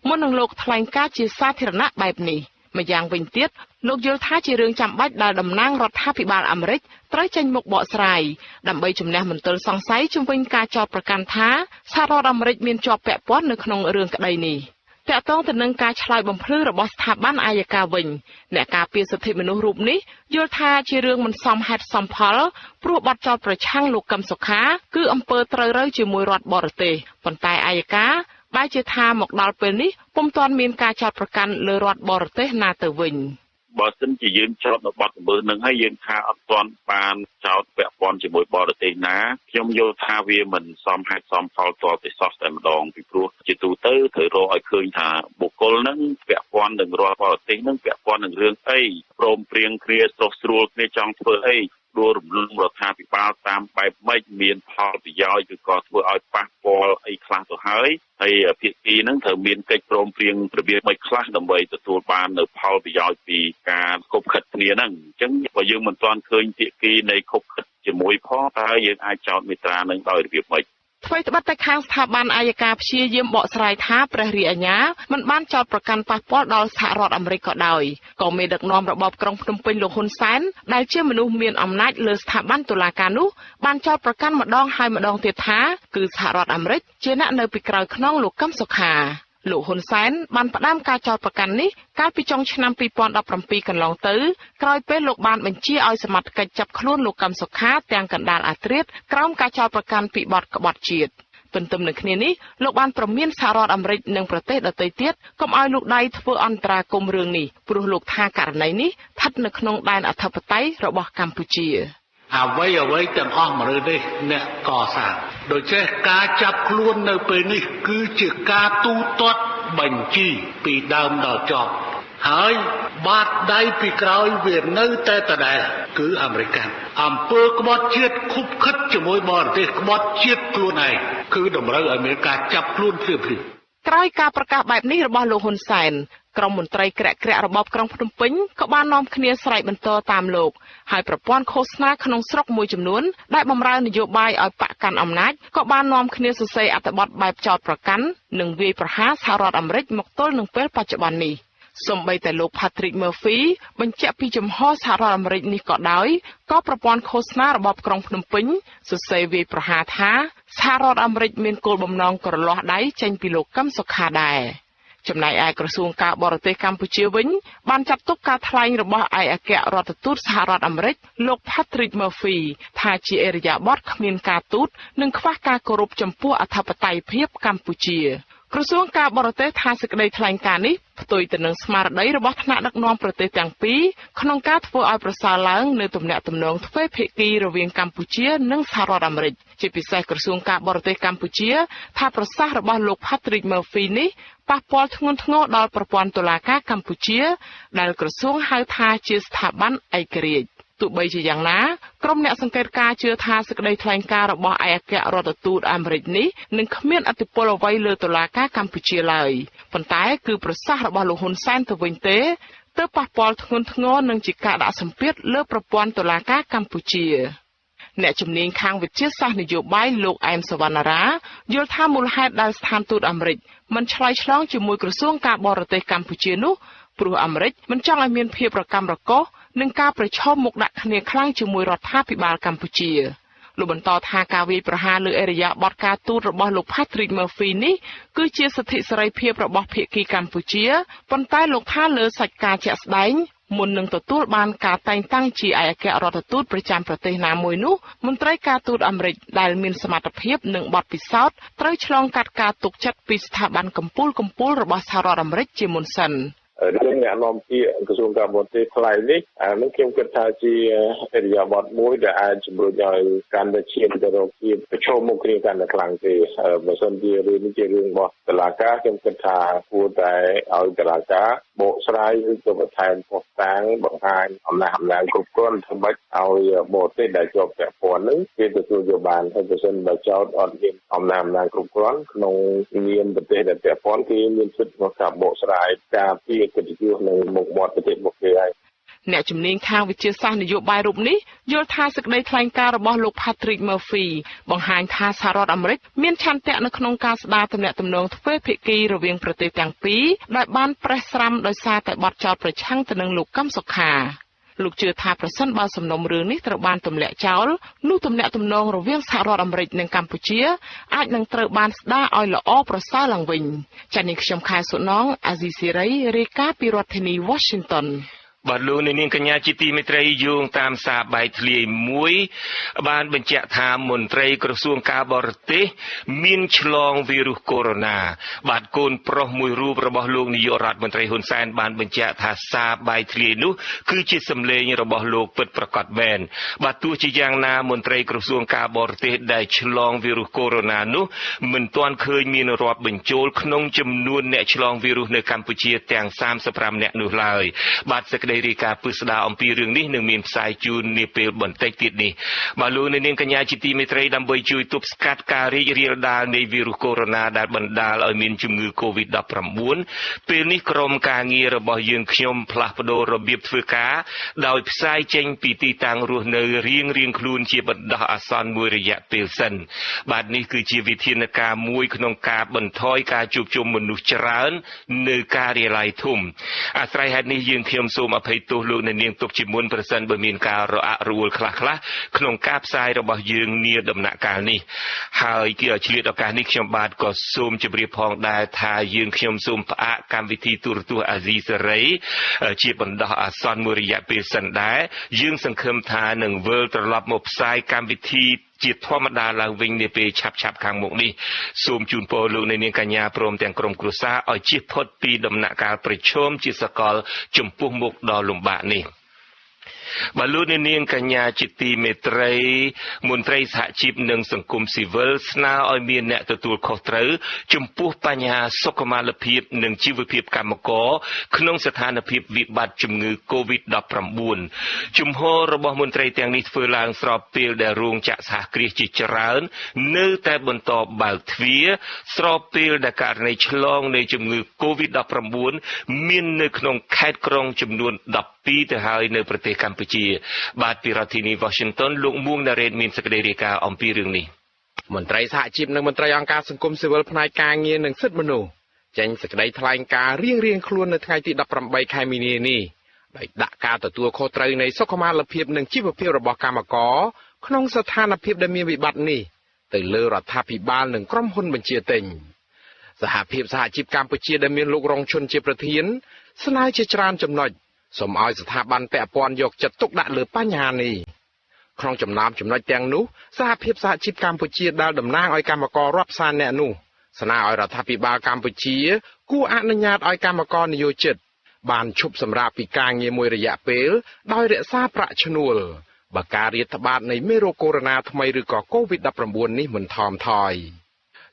មុននឹងលោកថ្លែងការណ៍ជាសាធារណៈបែបនេះម្យ៉ាងវិញទៀតលោកយល់ថាជារឿងចាំបាច់ដែលតំណាងរដ្ឋាភិបាលអាមេរិកត្រូវចេញមុខបកស្រាយដើម្បីជំនះមន្ទិលសង្ស័យជំវិញការចោទប្រកាន់ថាសហរដ្ឋអាមេរិកមានជាប់ពាក់ព័ន្ធនៅក្នុងរឿងក្តីនេះតាក់ទងទៅនឹងការឆ្លើយបំភ្លឺរបស់ស្ថាប័នអាយកាវិញអ្នកការពារសិទ្ធិមនុស្សរូបនេះយល់ថាជារឿងមិនសមហេតុសមផលព្រោះបទចោទប្រឆាំងលោកកឹមសុខាគឺអំពើត្រូវរើជាមួយរដ្ឋបរទេសប៉ុន្តែអាយកាបែរជាថាមកដល់ពេលនេះពុំទាន់មានការចោទប្រកាន់លើរដ្ឋបរទេសណាទៅវិញបើសិនជាយើងចោទនៅបទល្មើសនឹងហើយយើងថាអត់ទាន់បានចោទពាក់ព័ន្ធជាមួយបរទេសណាខ្ញុំយល់ថាវាមិនសមហេតុសមផលទាល់តែសោះតែម្ដងពីព្រោះជាទូទៅត្រូវរកឲ្យឃើញថាបុគ្គលនឹងពាក់ព័ន្ធនឹងរដ្ឋបរទេសនឹងពាក់ព័ន្ធនឹងរឿងអីព្រមព្រៀងគ្នាស្រុះស្រួលគ្នាចង់ធ្វើអីដួលរំលំរដ្ឋាភិបាលតាមបែបម៉េចមានផលប្រយោជន៍ឬក៏ធ្វើឲ្យប៉ះពាល់អីខ្លះទៅហើយភាគីហ្នឹងត្រូវមានកិច្ចព្រមព្រៀងរបៀបមិនខ្លះដើម្បីទទួលបាននៅផលប្រយោជន៍ពីការគប់ខិតគ្នាហ្នឹងអញ្ចឹងបើយើងមិនទាន់ឃើញភាគីនៃគប់ខិតជាមួយផងតើយើងអាចចោទមេត្រានឹងដោយរបៀបម៉េចថ្មីត្បិតតែខាងស្ថាប័នអាយកាព្យាយាមបកស្រាយថាព្រះរាជអាជ្ញាមិនបានចោទប្រកាន់ប៉ះពាល់ដល់សហរដ្ឋអាមេរិកក៏ដោយក៏មេដឹកនាំរបបក្រុងភ្នំពេញលោកហ៊ុនសែនដែលជាមនុស្សមានអំណាចលើស្ថាប័នតុលាការនោះបានចោទប្រកាន់ម្ដងហើយម្ដងទៀតថាគឺសហរដ្ឋអាមេរិកជាអ្នកនៅពីក្រោយខ្នងលោកកឹមសុខាលោកហ៊ុនសែនបានផ្ដាំការចោទប្រកាន់នេះកាលពីចុងឆ្នាំ2017កន្លងទៅក្រោយពេលលោកបានបញ្ជាឲ្យសមត្ថកិច្ចចាប់ខ្លួនលោកកឹមសុខាទាំងកណ្ដាលអាធ្រាត្រក្រោមការចោទប្រកាន់ពីបទក្បត់ជាតិ ទន្ទឹមនឹងគ្នានេះលោកបានប្រមានសហរដ្ឋអាមេរិកនិងប្រទេសដទៃទៀតកុំឲ្យលោកដៃធ្វើអន្តរាគមន៍រឿងនេះព្រោះលោកថាករណីនេះស្ថិតនៅក្នុងដែនអធិបតេយ្យរបស់កម្ពុជាអ្វីទាំងអស់មនុស្សនេះអ្នកកសាងដូច្នេះការចាប់ខ្លួននៅពេលនេះគឺជាការទូទាត់បញ្ជីពីដើមដល់ចប់ហើយបាតដៃពីក្រោយវានៅតែដដែលគឺអាមេរិកអំពើក្បត់ជាតិខុបខិតជាមួយបរទេសក្បត់ជាតិខ្លួនឯងគឺតម្រូវឲ្យមានការចាប់ខ្លួនភ្លាមៗក្រោយការប្រកាសបែបនេះរបស់លោកហ៊ុនសែនក្រុមមន្ត្រីក្រាក់របបក្រុងភ្នំពេញក៏បាននាំគ្នាស្រែកបន្តតាមលោកហើយប្រព័ន្ធឃោសនាក្នុងស្រុកមួយចំនួនដែលបម្រើនយោបាយឲ្យបកកាន់អំណាចក៏បាននាំគ្នាសរសេរអត្ថបទបែបចោទប្រកាន់និងវាយប្រហារសហរដ្ឋអាមេរិកមកទល់នឹងពេលបច្ចុប្បន្ននេះសូម្បីតែលោក Patrick Murphy បញ្ជាក់ពីចំហសហរដ្ឋអាមេរិកនេះក៏ដោយក៏ប្រព័ន្ធឃោសនារបបក្រុងភ្នំពេញសរសេរវាយប្រហារថាសហរដ្ឋអាមេរិកមានគោលបំណងក្រលាស់ដៃចេញពីលោកកឹមសុខាដែរចំណែកឯក្រសួងការបរទេសកម្ពុជាវិញបានចាត់ទុកការថ្លែងរបស់ឯកអគ្គរដ្ឋទូតសហរដ្ឋអាមេរិកលោក Patrick Murphy ថាជាអរិយាប័ត្រគ្មានការទូតនិងខ្វះការគោរពចំពោះអធិបតេយ្យភាពកម្ពុជាក្រសួងការបរទេសថាសេចក្តីថ្លែងការណ៍នេះផ្ទុយទៅនឹងស្មារតីរបស់ថ្នាក់ដឹកនាំប្រទេសទាំងពីរក្នុងការធ្វើឲ្យប្រសើរឡើងនៅទំនាក់ទំនងទ្វេភាគីរវាងកម្ពុជានិងសហរដ្ឋអាមេរិកជាពិសេសក្រសួងការបរទេសកម្ពុជាថាប្រសាសន៍របស់លោក Patrick Murphy នេះប៉ះពាល់ធ្ងន់ធ្ងរដល់ប្រព័ន្ធតុលាការកម្ពុជាដែលក្រសួងហៅថាជាស្ថាប័នឯករាជ្យទោះបីជាយ៉ាងណាក្រុមអ្នកសង្កេតការណ៍ជឿថាសេចក្តីថ្លែងការណ៍របស់ឯកអគ្គរដ្ឋទូតអាមេរិកនេះនឹងគ្មានឥទ្ធិពលអ្វីលើតុលាការកម្ពុជាឡើយប៉ុន្តែគឺប្រសាសន៍របស់លោកហ៊ុនសែនទៅវិញទេទើបប៉ះពាល់ធ្ងន់ធ្ងរនឹងជាការដាក់សម្ពាធលើប្រព័ន្ធតុលាការកម្ពុជាអ្នកជំនាញខាងវិទ្យាសាស្ត្រនយោបាយលោកអែមសវណ្ណារាយល់ថាមូលហេតុដែលស្ថានទូតអាមេរិកមិនឆ្លើយឆ្លងជាមួយក្រសួងការបរទេសកម្ពុជានោះព្រោះអាមេរិកមិនចង់ឲ្យមានភាពរកាំរកូសនឹងការប្រឈមមុខដាក់គ្នាខ្លាំងជាមួយរដ្ឋាភិបាលកម្ពុជាលោកបន្តថាការវាយប្រហារលើអរិយាប័ត្រការទូតរបស់លោក Patrick Murphy នេះគឺជាសិទ្ធិសេរីភាពរបស់ភាគីកម្ពុជាប៉ុន្តែលោកថាលើសាច់ការជាក់ស្ដែងមុននឹងទទួលបានការតែងតាំងជាឯកអគ្គរដ្ឋទូតប្រចាំប្រទេសណាមួយនោះមន្ត្រីការទូតអាមេរិកដែលមានសមត្ថភាពនិងបទពិសោធន៍ត្រូវឆ្លងកាត់ការទុកចិត្តពីស្ថាប័នកំពូលរបស់សហរដ្ឋអាមេរិកជាមុនសិនរឿងអ្នកនាំពាក្យក្រសួងការបរទេសថ្លែងនេះនឹងខ្ញុំគិតថាជាអរិយាប័ត្រមួយដែលអាចជំរុញឲ្យកាន់តែឈានទៅរកភាពប្រឈមមុខគ្នាកាន់តែខ្លាំងទេបើសិនជារឿងនេះជារឿងរបស់តុលាការខ្ញុំគិតថាគួរតែឲ្យតុលាការបកស្រាយឬក៏បន្ថែមផុសតាងបង្ហាញអំណាចគ្រប់គ្រាន់ធ្វើម៉េចឲ្យបរទេសដែលជាប់ពាក់ព័ន្ធនឹងគេទទួលយកបានហើយបើសិនបើចោទអត់មានអំណាចគ្រប់គ្រាន់ក្នុងនាមប្រទេសដែលពាក់ព័ន្ធគេមានសិទ្ធិក្នុងការបកស្រាយការពីកិត្តិយសនៅមុខមាត់ប្រទេសរបស់គេហើយអ្នកជំនាញខាងវិទ្យាសាស្ត្រនយោបាយរូបនេះយល់ថាសេចក្តីថ្លែងការណ៍របស់លោក Patrick Murphy បង្ហាញថាសហរដ្ឋអាមេរិកមានឆន្ទៈនៅក្នុងការស្ដារទំនាក់ទំនងទ្វេភាគីរវាងប្រទេសទាំងពីរដែលបានប្រេះស្រាំដោយសារតែបទចោទប្រឆាំងទៅនឹងលោកកឹមសុខាលោកជឿថាប្រសិនបើសំណុំរឿងនេះត្រូវបានទម្លាក់ចោលនោះទំនាក់ទំនងរវាងសហរដ្ឋអាមេរិកនិងកម្ពុជាអាចនឹងត្រូវបានស្ដារឲ្យល្អប្រសើរឡើងវិញចា៎នេះខ្ញុំខែសុណងអាស៊ីសេរីរាយការណ៍ពីរដ្ឋធានី Washingtonបាទលោកនាងកញ្ញាជាទីមេត្រីយោងតាមសារបែកធ្លាយមួយបានបញ្ជាក់ថាមន្ត្រីក្រសួងការបរទេសមានឆ្លងវីរុសកូវីដ -19 បាទកូនប្រុសមួយរូបរបស់លោកនាយករដ្ឋមន្ត្រីហ៊ុនសែនបានបញ្ជាក់ថាសារបែកធ្លាយនោះគឺជាសម្លេងរបស់លោកពិតប្រាកដមែនបាទទោះជាយ៉ាងណាមន្ត្រីក្រសួងការបរទេសដែលឆ្លងវីរុសកូវីដ -19 នោះមិនទាន់ឃើញមានរាប់បញ្ចូលក្នុងចំនួនអ្នកឆ្លងវីរុសនៅកម្ពុជាទាំង35នាក់នោះឡើយបាទសេចក្តីរាយការណ៍ពិស្ដារអំពីរឿងនេះនឹងមានផ្សាយជូននាពេលបន្តិចទៀតនេះបាទលោកនាងកញ្ញាជាទីមេត្រីដើម្បីជួយទប់ស្កាត់ការរីករាលដាលនៃវីរុសកូវីដ -19 ដែលបណ្ដាលឲ្យមានជំងឺ COVID-19 ពេលនេះក្រុមការងាររបស់យើងខ្ញុំផ្លាស់ប្ដូររបៀបធ្វើការដោយផ្សាយចេញពីទីតាំងរស់នៅរៀងខ្លួនជាបណ្ដោះអាសន្នមួយរយៈពេលសិនបាទនេះគឺជាវិធានការមួយក្នុងការបន្ថយការជួបជុំមនុស្សច្រើននៅការិយាល័យធំអាស្រ័យហេតុនេះយើងខ្ញុំសូមអភ័យទោសលោកអ្នកនាងទុកជាមុនប្រសិនបើមានការរអាក់រអួលខ្លះៗក្នុងការផ្សាយរបស់យើងនាដំណាក់កាលនេះហើយគឺឆ្លៀតឱកាសនេះខ្ញុំបាទក៏សូមជម្រាបផងដែរថាយើងខ្ញុំសូមផ្អាកកម្មវិធីទូរទស្សន៍អាស៊ីសេរីជាបណ្ដោះអាសន្នមួយរយៈពេលសិនដែរយើងសង្ឃឹមថានឹងវិលត្រឡប់មកផ្សាយកម្មវិធី ជាធម្មតាឡើងវិញនាពេលឆាប់ខាងមុខនេះសូមជូនពរលោកអ្នកនាងកញ្ញាព្រមទាំងក្រុមគ្រួសារឲ្យជៀសផុតពីដំណាក់កាលប្រឈមជាសកលចំពោះមុខដ៏លំបាកនេះបាទលោកអ្នកនាងកញ្ញាជាទីមេត្រីមន្ត្រីសហជីពនិងសង្គមស៊ីវិលស្នើឲ្យមានអ្នកទទួលខុសត្រូវចំពោះបញ្ហាសុខុមាលភាពនិងជីវភាពកម្មករក្នុងស្ថានភាពវិបត្តិជំងឺ Covid-19 ជំហររបស់មន្ត្រីទាំងនេះធ្វើឡើងស្របពេលដែលរោងចក្រសហគ្រាសជាច្រើននៅតែបន្តបើកទ្វារស្របពេលដែលករណីឆ្លងនៃជំងឺ Covid-19 មាននៅក្នុងខេត្តក្រុងចំនួន12ទៅហើយនៅប្រទេសកម្ពុជាបាទពីរដ្ឋធានី Washington លោកមួងណារ៉េតមានសេចក្តីរាយការណ៍អំពីរឿងនេះមន្ត្រីសហជីពនិងមន្ត្រីអង្គការសង្គមស៊ីវិលផ្នែកការងារនិងសិទ្ធិមនុស្សចេញសេចក្តីថ្លែងការណ៍រៀងៗខ្លួននៅថ្ងៃទី18ខែមីនានេះដោយដាក់ការទទួលខុសត្រូវនៃសុខុមាលភាពនិងជីវភាពរបស់កម្មករក្នុងស្ថានភាពដែលមានវិបត្តិនេះទៅលើរដ្ឋាភិបាលនិងក្រុមហ៊ុនបញ្ជាទិញសហភាពសហជីពកម្ពុជាដែលមានលោករងឈុនជាប្រធានស្នើជាច្រើនចំណុចសូមឲ្យស្ថាប័នពាក់ព័ន្ធយកចិត្តទុកដាក់លើបញ្ហានេះក្នុងចំណោមចំណុចទាំងនោះសហភាពសហជីពកម្ពុជាដែលតំណាងឲ្យកម្មកររាប់សែននាក់នោះស្នើឲ្យរដ្ឋាភិបាលកម្ពុជាគួរអនុញ្ញាតឲ្យកម្មករនិយោជិតបានឈប់សម្រាកពីការងារមួយរយៈពេលដោយរក្សាប្រាក់ឈ្នួលបើការរាតត្បាតនៃមេរោគកូវីដ -19 ថ្មីឬក៏ COVID-19 នេះមិនថមថយ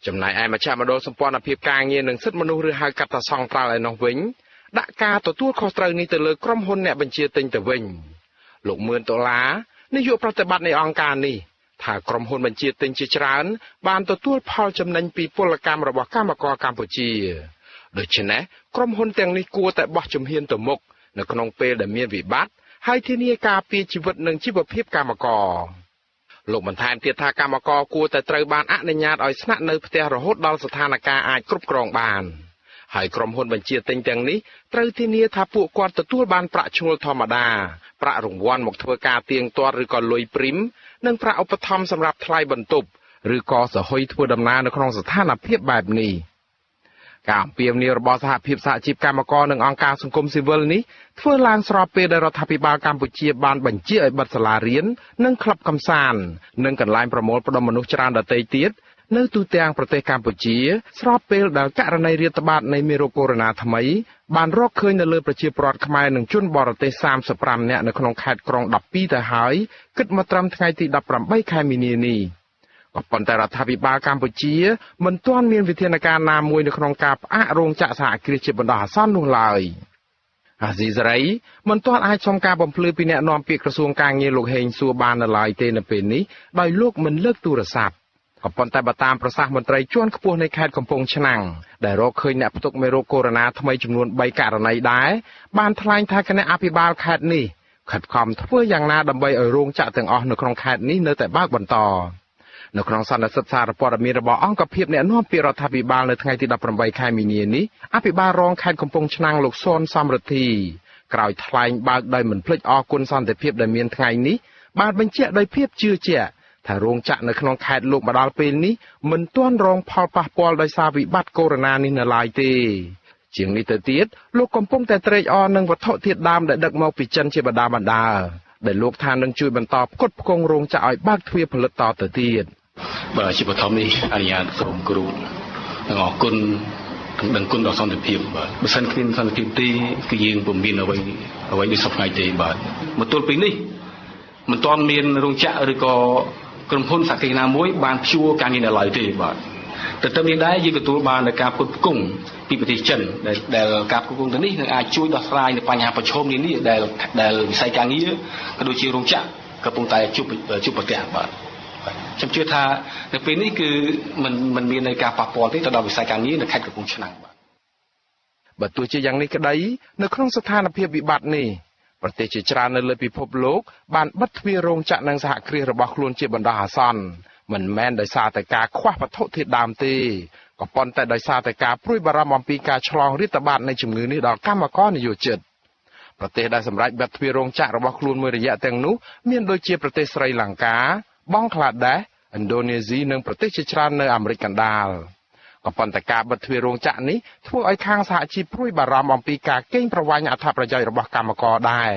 ចំណែកឯមជ្ឈមណ្ឌលសម្ព័ន្ធភាពការងារនិងសិទ្ធិមនុស្សឬហៅកាត់ថាសង្ត្រាល់ឯនោះវិញដាក់ការទទួលខុសត្រូវនេះទៅលើក្រុមហ៊ុនអ្នកបញ្ជាទិញទៅវិញលោកមឿនដុល្លារនាយកប្រតិបត្តិនៃអង្គការនេះថាក្រុមហ៊ុនបញ្ជាទិញជាច្រើនបានទទួលផលចំណេញពីពលកម្មរបស់កម្មករកម្ពុជាដូច្នេះក្រុមហ៊ុនទាំងនេះគួរតែបោះជំហានទៅមុខនៅក្នុងពេលដែលមានវិបត្តិហើយធានាការពារជីវិតនិងជីវភាពកម្មករលោកបន្ថែមទៀតថាកម្មករគួរតែត្រូវបានអនុញ្ញាតឲ្យស្នាក់នៅផ្ទះរហូតដល់ស្ថានភាពអាចគ្រប់គ្រងបានហើយក្រុមហ៊ុនបញ្ជាទិញទាំងនេះត្រូវធានាថាពួកគាត់ទទួលបានប្រាក់ឈ្នួលធម្មតាប្រាក់រង្វាន់មកធ្វើការទៀងទាត់ឬក៏លុយព្រីមនិងប្រាក់ឧបត្ថម្ភសម្រាប់ថ្លៃបន្ទប់ឬក៏សហគមន៍ធ្វើដំណើរនៅក្នុងស្ថានភាពបែបនេះការអំពាវនាវរបស់សហភាពសហជីពកម្មករនិងអង្គការសង្គមស៊ីវិលនេះធ្វើឡើងស្របពេលដែលរដ្ឋាភិបាលកម្ពុជាបានបញ្ជាឲ្យបិទសាលារៀននិងក្លឹបកម្សាន្តនិងកន្លែងប្រមូលផ្ដុំមនុស្សច្រើនដទៃទៀតនៅទូទាំងប្រទេសកម្ពុជាស្របពេលដែលករណីរាតត្បាតនៃមេរោគកូវីដ -19 ថ្មីបានរកឃើញនៅលើប្រជាពលរដ្ឋខ្មែរនិងជនបរទេស35នាក់នៅក្នុងខេត្តក្រុង12ទៅហើយគិតមកត្រឹមថ្ងៃទី18ខែមីនានេះក៏ប៉ុន្តែរដ្ឋាភិបាលកម្ពុជាមិនទាន់មានវិធានការណាមួយនៅក្នុងការផ្អាករោងចក្រសហគ្រាសជាបណ្ដោះអាសន្ននោះឡើយអាស៊ីសេរីមិនទាន់អាចសុំការបំភ្លឺពីអ្នកនាំពាក្យក្រសួងការងារលោកហេងសួរបាននៅឡើយទេនៅពេលនេះដោយលោកមិនលើកទូរស័ព្ទក៏ប៉ុន្តែបើតាមប្រសាសន៍មន្ត្រីជាន់ខ្ពស់នៃខេត្តកំពង់ឆ្នាំងដែលរកឃើញអ្នកផ្ទុកមេរោគកូវីដ -19 ថ្មីចំនួន3ករណីដែរបានថ្លែងថាគណៈអភិបាលខេត្តនេះខិតខំធ្វើយ៉ាងណាដើម្បីឲ្យរោងចក្រទាំងអស់នៅក្នុងខេត្តនេះនៅតែបើកបន្តនៅក្នុងសន្និសីទសារព័ត៌មានរបស់អង្គភាពអ្នកនាំពាក្យរដ្ឋាភិបាលនៅថ្ងៃទី18ខែមីនានេះអភិបាលរងខេត្តកំពង់ឆ្នាំងលោកសុនសំរិទ្ធីក្រោយថ្លែងបើកដោយមិនភ្លេចអរគុណសន្តិភាពដែលមានថ្ងៃនេះបានបញ្ជាក់ដោយភាពជឿជាក់ថារោងចក្រនៅក្នុងខេត្តលោកមកដល់ពេលនេះមិនទាន់រងផលប៉ះពាល់ដោយសារវិបត្តិកូវីដ -19 នេះនៅឡើយទេជាងនេះទៅទៀតលោកកំពុងតែត្រេកអរនឹងវត្ថុធាតុដើមដែលដឹកមកពីចិនជាបណ្ដាដែលលោកថានឹងជួយបន្តផ្គត់ផ្គង់រោងចក្រឲ្យបើកទ្វារផលិតតទៅទៀតបាទជាបឋមនេះអនុញ្ញាតក្រុមគ្រូនិងអរគុណដឹងគុណដល់សន្តិភាពបាទបើសិនគ្មានសន្តិភាពទេគឺយើងពុំមានអ្វីដូចសពថ្ងៃទេបាទមកទល់ពេលនេះមិនទាន់មានរោងចក្រឬក៏ក្រុមហ៊ុនសហគ្រាសណាមួយបានព្យួរការងារនៅឡើយទេបាទតែទៅនេះដែរយើងទទួលបានការផ្គត់ផ្គង់ពីប្រទេសចិនដែលការផ្គត់ផ្គង់ទៅនេះនឹងអាចជួយដោះស្រាយនៅបញ្ហាប្រឈមនានាដែលវិស័យការងារក៏ដូចជារោងចក្រកំពុងតែជួបប្រទះបាទខ្ញុំជឿថានៅពេលនេះគឺมันមាននៃការប៉ះពាល់ទេទៅដល់វិស័យការងារនៅខេត្តកំពង់ឆ្នាំងបាទបើទោះជាយ៉ាងនេះក្តីនៅក្នុងស្ថានភាពវិបត្តិនេះប្រទេសជាច្រើននៅលើពិភពលោកបានបិទទ្វាររោងចក្រនិងសហគ្រាសរបស់ខ្លួនជាបណ្ដោះអាសន្នមិនមែនដោយសារតែការខ្វះវត្ថុធាតុដើមទេក៏ប៉ុន្តែដោយសារតែការព្រួយបារម្ភអំពីការឆ្លងរាតត្បាតនៃជំងឺនេះដល់កម្មករនិយោជិតប្រទេសដែលសម្រេចបិទទ្វាររោងចក្ររបស់ខ្លួនមួយរយៈទាំងនោះមានដូចជាប្រទេសស្រីលង្កាបង់ក្លាដេសឥណ្ឌូនេស៊ីនិងប្រទេសជាច្រើននៅអាមេរិកកណ្ដាលក៏ប៉ុន្តែការបិទទ្វាររោងចក្រនេះធ្វើឲ្យខាងសហជីពព្រួយបារម្ភអំពីការកេងប្រវ័ញ្ចអត្ថប្រយោជន៍របស់កម្មករដែរ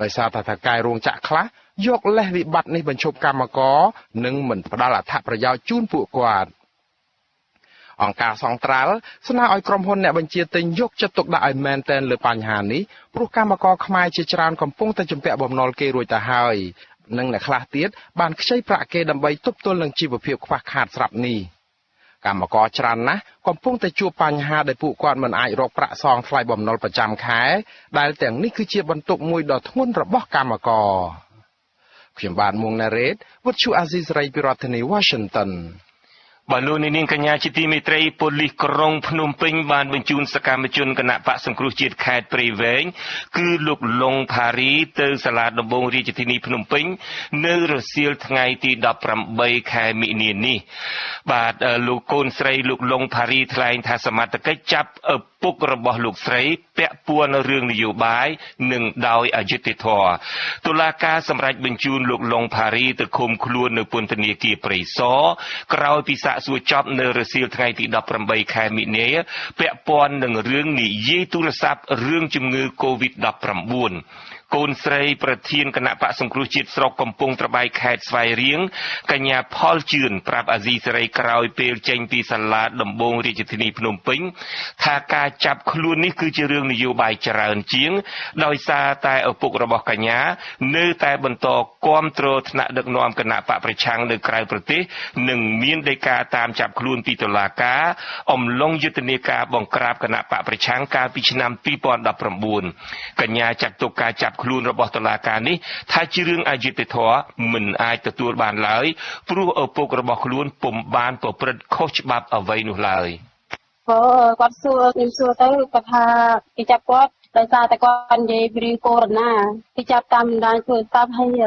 ដោយសារថាថៅកែរោងចក្រខ្លះ យកលេសវិបត្តិនេះបញ្ឈប់កម្មករនិងមិនផ្ដល់អត្ថប្រយោជន៍ជូនពួកគាត់អង្គការសង្ត្រាល់ស្នើឲ្យក្រុមហ៊ុនអ្នកបញ្ជាទិញយកចិត្តទុកដាក់ឲ្យមែនទែនលើបញ្ហានេះព្រោះកម្មករខ្មែរជាច្រើនកំពុងតែជំពាក់បំណុលគេរួចទៅហើយនិងអ្នកខ្លះទៀតបានខ្ចីប្រាក់គេដើម្បីទប់ទល់នឹងជីវភាពខ្វះខាតស្រាប់នេះកម្មករច្រើនណាស់កំពុងតែជួបបញ្ហាដែលពួកគាត់មិនអាចរកប្រាក់សងថ្លៃបំណុលប្រចាំខែដែលទាំងនេះគឺជាបន្ទុកមួយដ៏ធ្ងន់របស់កម្មករខ្ញុំបាទមួងណារ៉េតវិទ្យុអាស៊ីសេរីពីរដ្ឋធានី Washingtonបាទលោកនាងកញ្ញាជាទីមេត្រីប៉ូលីសក្រុងភ្នំពេញបានបញ្ជូនសកម្មជនគណៈបកសង្គ្រោះជាតិខេត្តព្រៃវែងគឺលោកលងផារីទៅសាលាដំបងរាជធានីភ្នំពេញនៅរសៀលថ្ងៃទី18ខែមិនិនានេះបាទលោកកូនស្រីលោកលងផារីថ្លែងថាសមត្ថកិច្ចចាប់ឪពុករបស់លោកស្រីពាក់ព័ន្ធនឹងរឿងនយោបាយនិងដោយអយុត្តិធម៌តុលាការសម្រេចបញ្ជូនលោកលងផារីទៅឃុំខ្លួននៅពន្ធនាគារព្រៃសរក្រោយពីសាកសួរចប់នៅរសៀលថ្ងៃទី18ខែមិនិនាពាក់ព័ន្ធនឹងរឿងនិយាយទូរស័ព្ទរឿងជំងឺ COVID-19កូនស្រីប្រធានគណៈបកសង្គ្រោះជាតិស្រុកកំពង់ត្របែកខេត្តស្វាយរៀងកញ្ញាផលជឿនប្រាប់អាស៊ីសេរីក្រោយពេលចេញពីសាលាដំបងរាជធានីភ្នំពេញថាការចាប់ខ្លួននេះគឺជារឿងនយោបាយច្រើនជាងដោយសារតែឪពុករបស់កញ្ញានៅតែបន្តគាំទ្រថ្នាក់ដឹកនាំគណៈបកប្រឆាំងនៅក្រៅប្រទេសនិងមានដីកាតាមចាប់ខ្លួនពីតុលាការអំឡុងយុទ្ធនាការបង្ក្រាបគណៈបកប្រឆាំងកាលពីឆ្នាំ2019កញ្ញាចាត់ទុកការចាប់ខ្លួនរបស់តុលាការនេះថាជារឿងអយុត្តិធម៌មិនអាចទទួលបានឡើយព្រោះឪពុករបស់ខ្លួនពុំបានប្រព្រឹត្តខុសច្បាប់អ្វីនោះឡើយគាត់សួរខ្ញុំសួរទៅគាត់ថាគេចាប់គាត់ដោយសារតែគាត់និយាយពីរឿងកូវីដ-19គេចាប់តាមបណ្ដាញទូរស័ព្ទហើយ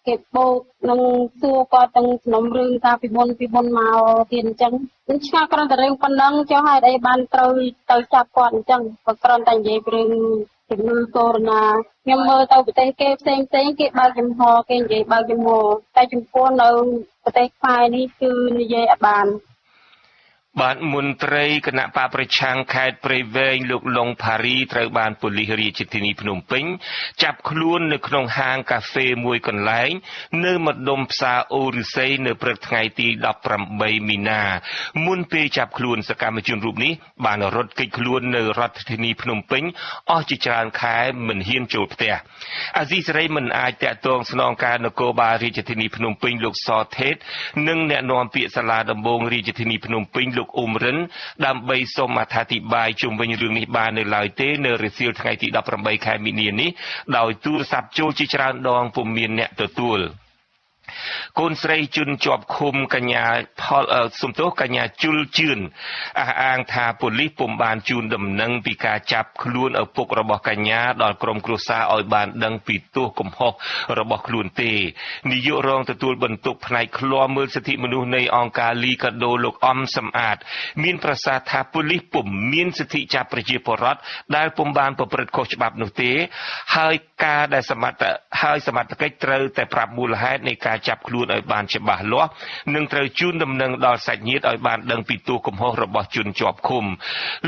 គេបោកនឹងសួរគាត់ទាំងក្នុងរឿងថាពីមុនមកទៀតអញ្ចឹងខ្ញុំឆ្ងល់គ្រាន់តែរឿងប៉ុណ្ណឹងចុះហេតុអីបានត្រូវទៅចាប់គាត់អញ្ចឹងគាត់គ្រាន់តែនិយាយពីរឿងជំងឺកូវីដ-19ខ្ញុំមើលទៅប្រទេសគេផ្សេងគេបើកចំហគេនិយាយបើកចំហតែចំពោះនៅប្រទេសខ្មែរនេះគឺនិយាយអត់បានបាទមន្ត្រីគណៈបកប្រឆាំងខេត្តព្រៃវែងលោកលងផារីត្រូវបានប៉ូលីសរាជធានីភ្នំពេញចាប់ខ្លួននៅក្នុងហាងកាហ្វេមួយកន្លែងនៅម្ដុំផ្សារអូរិស័យនៅព្រឹកថ្ងៃទី18មីនាមុនពេលចាប់ខ្លួនសកម្មជនរូបនេះបានរត់គេចខ្លួននៅរដ្ឋធានីភ្នំពេញអស់ជាច្រើនខែមិនហ៊ានចូលផ្ទះអាស៊ីសេរីមិនអាចតាក់ទងស្នងការនគរបាលរាជធានីភ្នំពេញលោកសថេតនិងអ្នកនាំពាក្យសាលាដំបងរាជធានីភ្នំពេញលោកអ៊ុំរិនដើម្បីសូមអត្ថាធិប្បាយជុំវិញរឿងនេះបាននៅឡើយទេនៅរសៀលថ្ងៃទី18ខែមិនិនានេះដោយទូរស័ព្ទចូលជាច្រើនដងពុំមានអ្នកទទួលកូនស្រីជន់ជាប់ឃុំកញ្ញាកញ្ញាជុលជឿនអះអាងថាប៉ូលីសពុំបានជូនដំណឹងពីការចាប់ខ្លួនឪពុករបស់កញ្ញាដល់ក្រុមគ្រួសារឲ្យបានដឹងពីទោសកំហុសរបស់ខ្លួនទេនាយករងទទួលបន្ទុកផ្នែកឃ្លាំមើលសិទ្ធិមនុស្សនៃអង្គការលីកាដូលោកអំសំអាតមានប្រសាសន៍ថាប៉ូលីសពុំមានសិទ្ធិចាប់ប្រជាពលរដ្ឋដែលពុំបានប្រព្រឹត្តខុសច្បាប់នោះទេហើយការដែលសមត្ថកិច្ចត្រូវតែប្រាប់មូលហេតុនៃការចាប់ខ្លួនឲ្យបានច្បាស់លាស់និងត្រូវជូនដំណឹងដល់សាច់ញាតិឲ្យបានដឹងពីទោសកំហុសរបស់ជនជាប់ឃុំ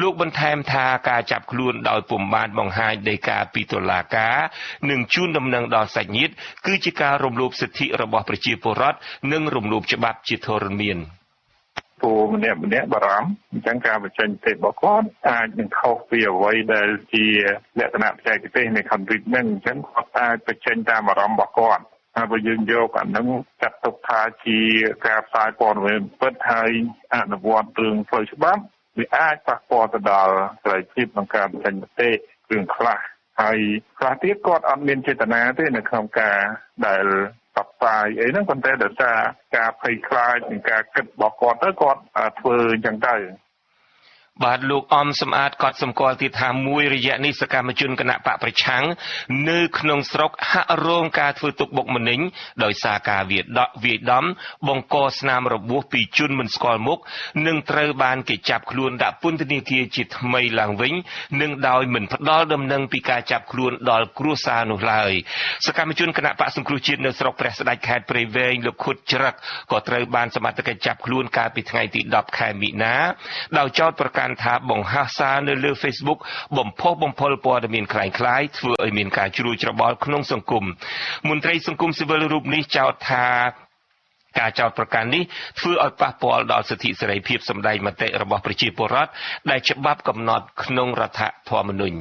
លោកបន្ថែមថាការចាប់ខ្លួនដោយពុំបានបង្ហាញដីកាពីតុលាការនិងជូនដំណឹងដល់សាច់ញាតិគឺជាការរំលោភសិទ្ធិរបស់ប្រជាពលរដ្ឋនិងរំលោភច្បាប់ជាធរមានពូម្នាក់បារម្ភអញ្ចឹងការបញ្ចេញទេរបស់គាត់អាចនឹងខុសពីអ្វីដែលជាលក្ខណៈបច្ចេកទេសនៃខណ្ឌវិទ្យាហ្នឹងអញ្ចឹងគាត់អាចបញ្ចេញតាមអារម្មណ៍របស់គាត់ហើយបើយើងយកអានឹងចាត់ទុកថាជាការផ្សាយព័ត៌មានពិតហើយអនុវត្តរឿងផ្លូវច្បាប់វាអាចប៉ះពាល់ទៅដល់សេរីភាពក្នុងការបញ្ចេញមតិរឿងខ្លះហើយខ្លះទៀតគាត់អត់មានចេតនាទេនៅក្នុងការដែលផ្សាយអីហ្នឹងប៉ុន្តែដោយសារការភ័យខ្លាចនិងការគិតរបស់គាត់ទៅគាត់ធ្វើអញ្ចឹងទៅបាទលោកអំសំអាតក៏សម្គាល់ទៀតថាមួយរយៈនេះសកម្មជនគណៈបកប្រឆាំងនៅក្នុងស្រុកហាក់រងការធ្វើទុកបុកម្នេញដោយសារការវាយដំបង្កស្នាមរបួសពីជនមិនស្គាល់មុខនិងត្រូវបានគេចាប់ខ្លួនដាក់ពន្ធនាគារជាថ្មីឡើងវិញនិងដោយមិនផ្ដល់ដំណឹងពីការចាប់ខ្លួនដល់គ្រួសារនោះឡើយសកម្មជនគណៈបកសង្គ្រោះជាតិនៅស្រុកព្រះស្ដេចខេត្តព្រៃវែងលោកខុតច្រឹកក៏ត្រូវបានសមត្ថកិច្ចចាប់ខ្លួនកាលពីថ្ងៃទី10ខែមិនិនាដោយចោទប្រកាន់ កាន់ថាបង្ហាសារនៅលើ Facebook បំផុសបំផុលព័ត៌មានคล้ายៗធ្វើឲ្យមានការជ្រួលច្របល់ក្នុងសង្គមមន្ត្រីសង្គមស៊ីវិលរូបនេះចោទថាការចោទប្រកាន់នេះធ្វើឲ្យប៉ះពាល់ដល់សិទ្ធិសេរីភាពសម្ដែងមតិរបស់ប្រជាពលរដ្ឋដែលច្បាប់កំណត់ក្នុងរដ្ឋធម្មនុញ្ញ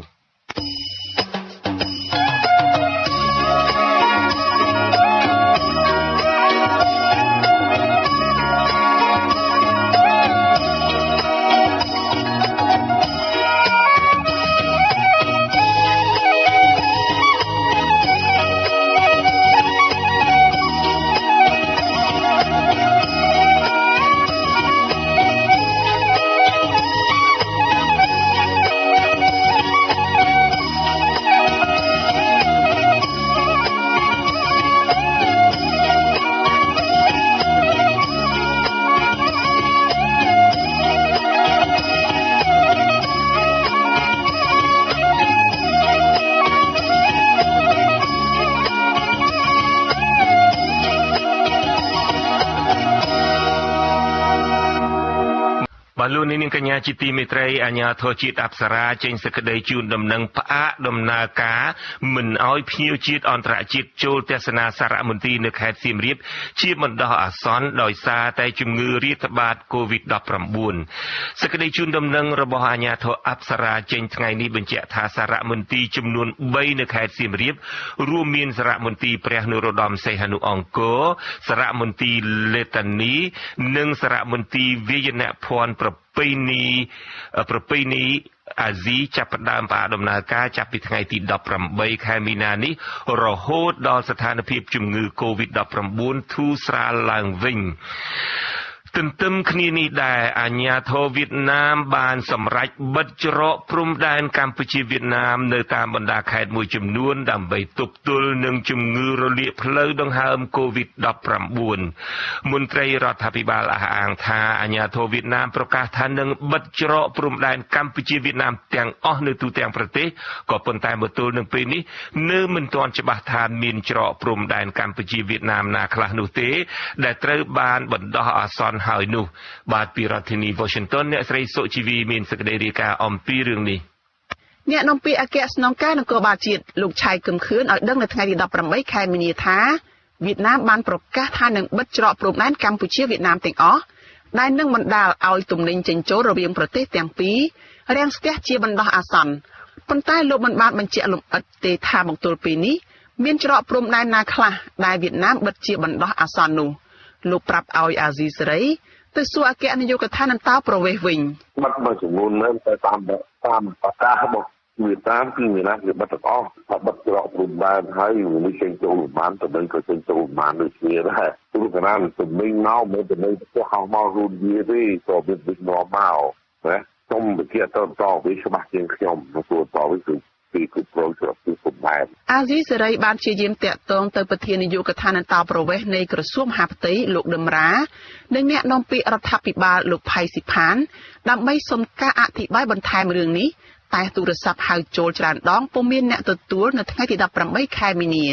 លោកនាងកញ្ញាជាទីមេត្រីអាជ្ញាធរជាតិអប្សរាចេញសេចក្តីជូនដំណឹងផ្អាកដំណើរការមិនឲ្យភ្ញៀវជាតិអន្តរជាតិចូលទស្សនាសារមន្ទីរនៅខេត្តសៀមរាបជាបណ្ដោះអាសន្នដោយសារតែជំងឺរាតត្បាត COVID-19 សេចក្តីជូនដំណឹងរបស់អាជ្ញាធរអប្សរាចេញថ្ងៃនេះបញ្ជាក់ថាសារមន្ទីរចំនួន3នៅខេត្តសៀមរាបរួមមានសារមន្ទីរព្រះនរោត្តមសីហនុអង្គរសារមន្ទីរលេតានីនិងសារមន្ទីរវាយនភ័ណ្ឌប្រពៃណីអាស៊ីចាប់ផ្ដើមផ្អាកដំណើរការចាប់ពីថ្ងៃទី18ខែមីនានេះរហូតដល់ស្ថានភាពជំងឺ COVID-19 ធូរស្រាលឡើងវិញទន្ទឹមគ្នានេះដែរអាជ្ញាធរវៀតណាមបានសម្រេចបិទច្រកព្រំដែនកម្ពុជាវៀតណាមនៅតាមបណ្ដាខេត្តមួយចំនួនដើម្បីទប់ទល់នឹងជំងឺរលាកផ្លូវដង្ហើម COVID-19 មន្ត្រីរដ្ឋាភិបាលអះអាងថាអាជ្ញាធរវៀតណាមប្រកាសថានឹងបិទច្រកព្រំដែនកម្ពុជាវៀតណាមទាំងអស់នៅទូទាំងប្រទេសក៏ប៉ុន្តែមកទល់នឹងពេលនេះនៅមិនទាន់ច្បាស់ថាមានច្រកព្រំដែនកម្ពុជាវៀតណាមណាខ្លះនោះទេដែលត្រូវបានបណ្ដោះអាសន្នហើយនោះបាទពីរដ្ឋធានី Washington អ្នកស្រីសុជីវីមានសេចក្តីរាយការណ៍អំពីរឿងនេះអ្នកនាំពាក្យអគ្គស្នងការនគរបាលជាតិលោកឆៃកឹមខឿនឲ្យដឹងនៅថ្ងៃទី18ខែមីនាថាវៀតណាមបានប្រកាសថានឹងបិទច្រកព្រំដែនកម្ពុជាវៀតណាមទាំងអស់ដែលនឹងបណ្ដាលឲ្យទំនិញចេញចូលរវាងប្រទេសទាំងពីររាំងស្ទះជាបណ្ដោះអាសន្នប៉ុន្តែលោកមិនបានបញ្ជាក់លម្អិតទេថាមកទល់ពេលនេះមានច្រកព្រំដែនណាខ្លះដែលវៀតណាមបិទជាបណ្ដោះអាសន្ននោះលោកប្រាប់ឲ្យអាស៊ីសេរីទៅសួរអគ្គនាយកដ្ឋានអន្តរប្រវេសន៍វិញបាត់មួយចំនួនមើលទៅតាមប្រកាសរបស់វៀតណាមគឺមានណាគេបិទទាំងអស់ថាបិទច្រកព្រំដែនហើយវាចេញចូលប្រមាណទៅនឹងក៏ចេញចូលប្រមាណដូចគ្នាដែរព្រោះកណ្ដាលទំនិញមកមិនទៅនឹងផ្ទះហោះមករូនវាទេក៏វាវិជ្ជាមកណាសូមវិជាតវាច្បាស់ជាងខ្ញុំព្រោះតវាគឺពីគ្រប់គ្រងច្រកពីព្រំដែនអាស៊ីសេរីបានជាយាមតាក់ទងទៅប្រធាននាយកដ្ឋានអន្តរប្រវេសន៍នៃក្រសួងមហាផ្ទៃលោកដឹមរានិងអ្នកនាំពាក្យរដ្ឋាភិបាលលោកផៃស៊ីផានដើម្បីសុំការអធិប្បាយបន្ថែមរឿងនេះតែទូរស័ព្ទហៅចូលច្រើនដងពុំមានអ្នកទទួលនៅថ្ងៃទី18ខែមីនា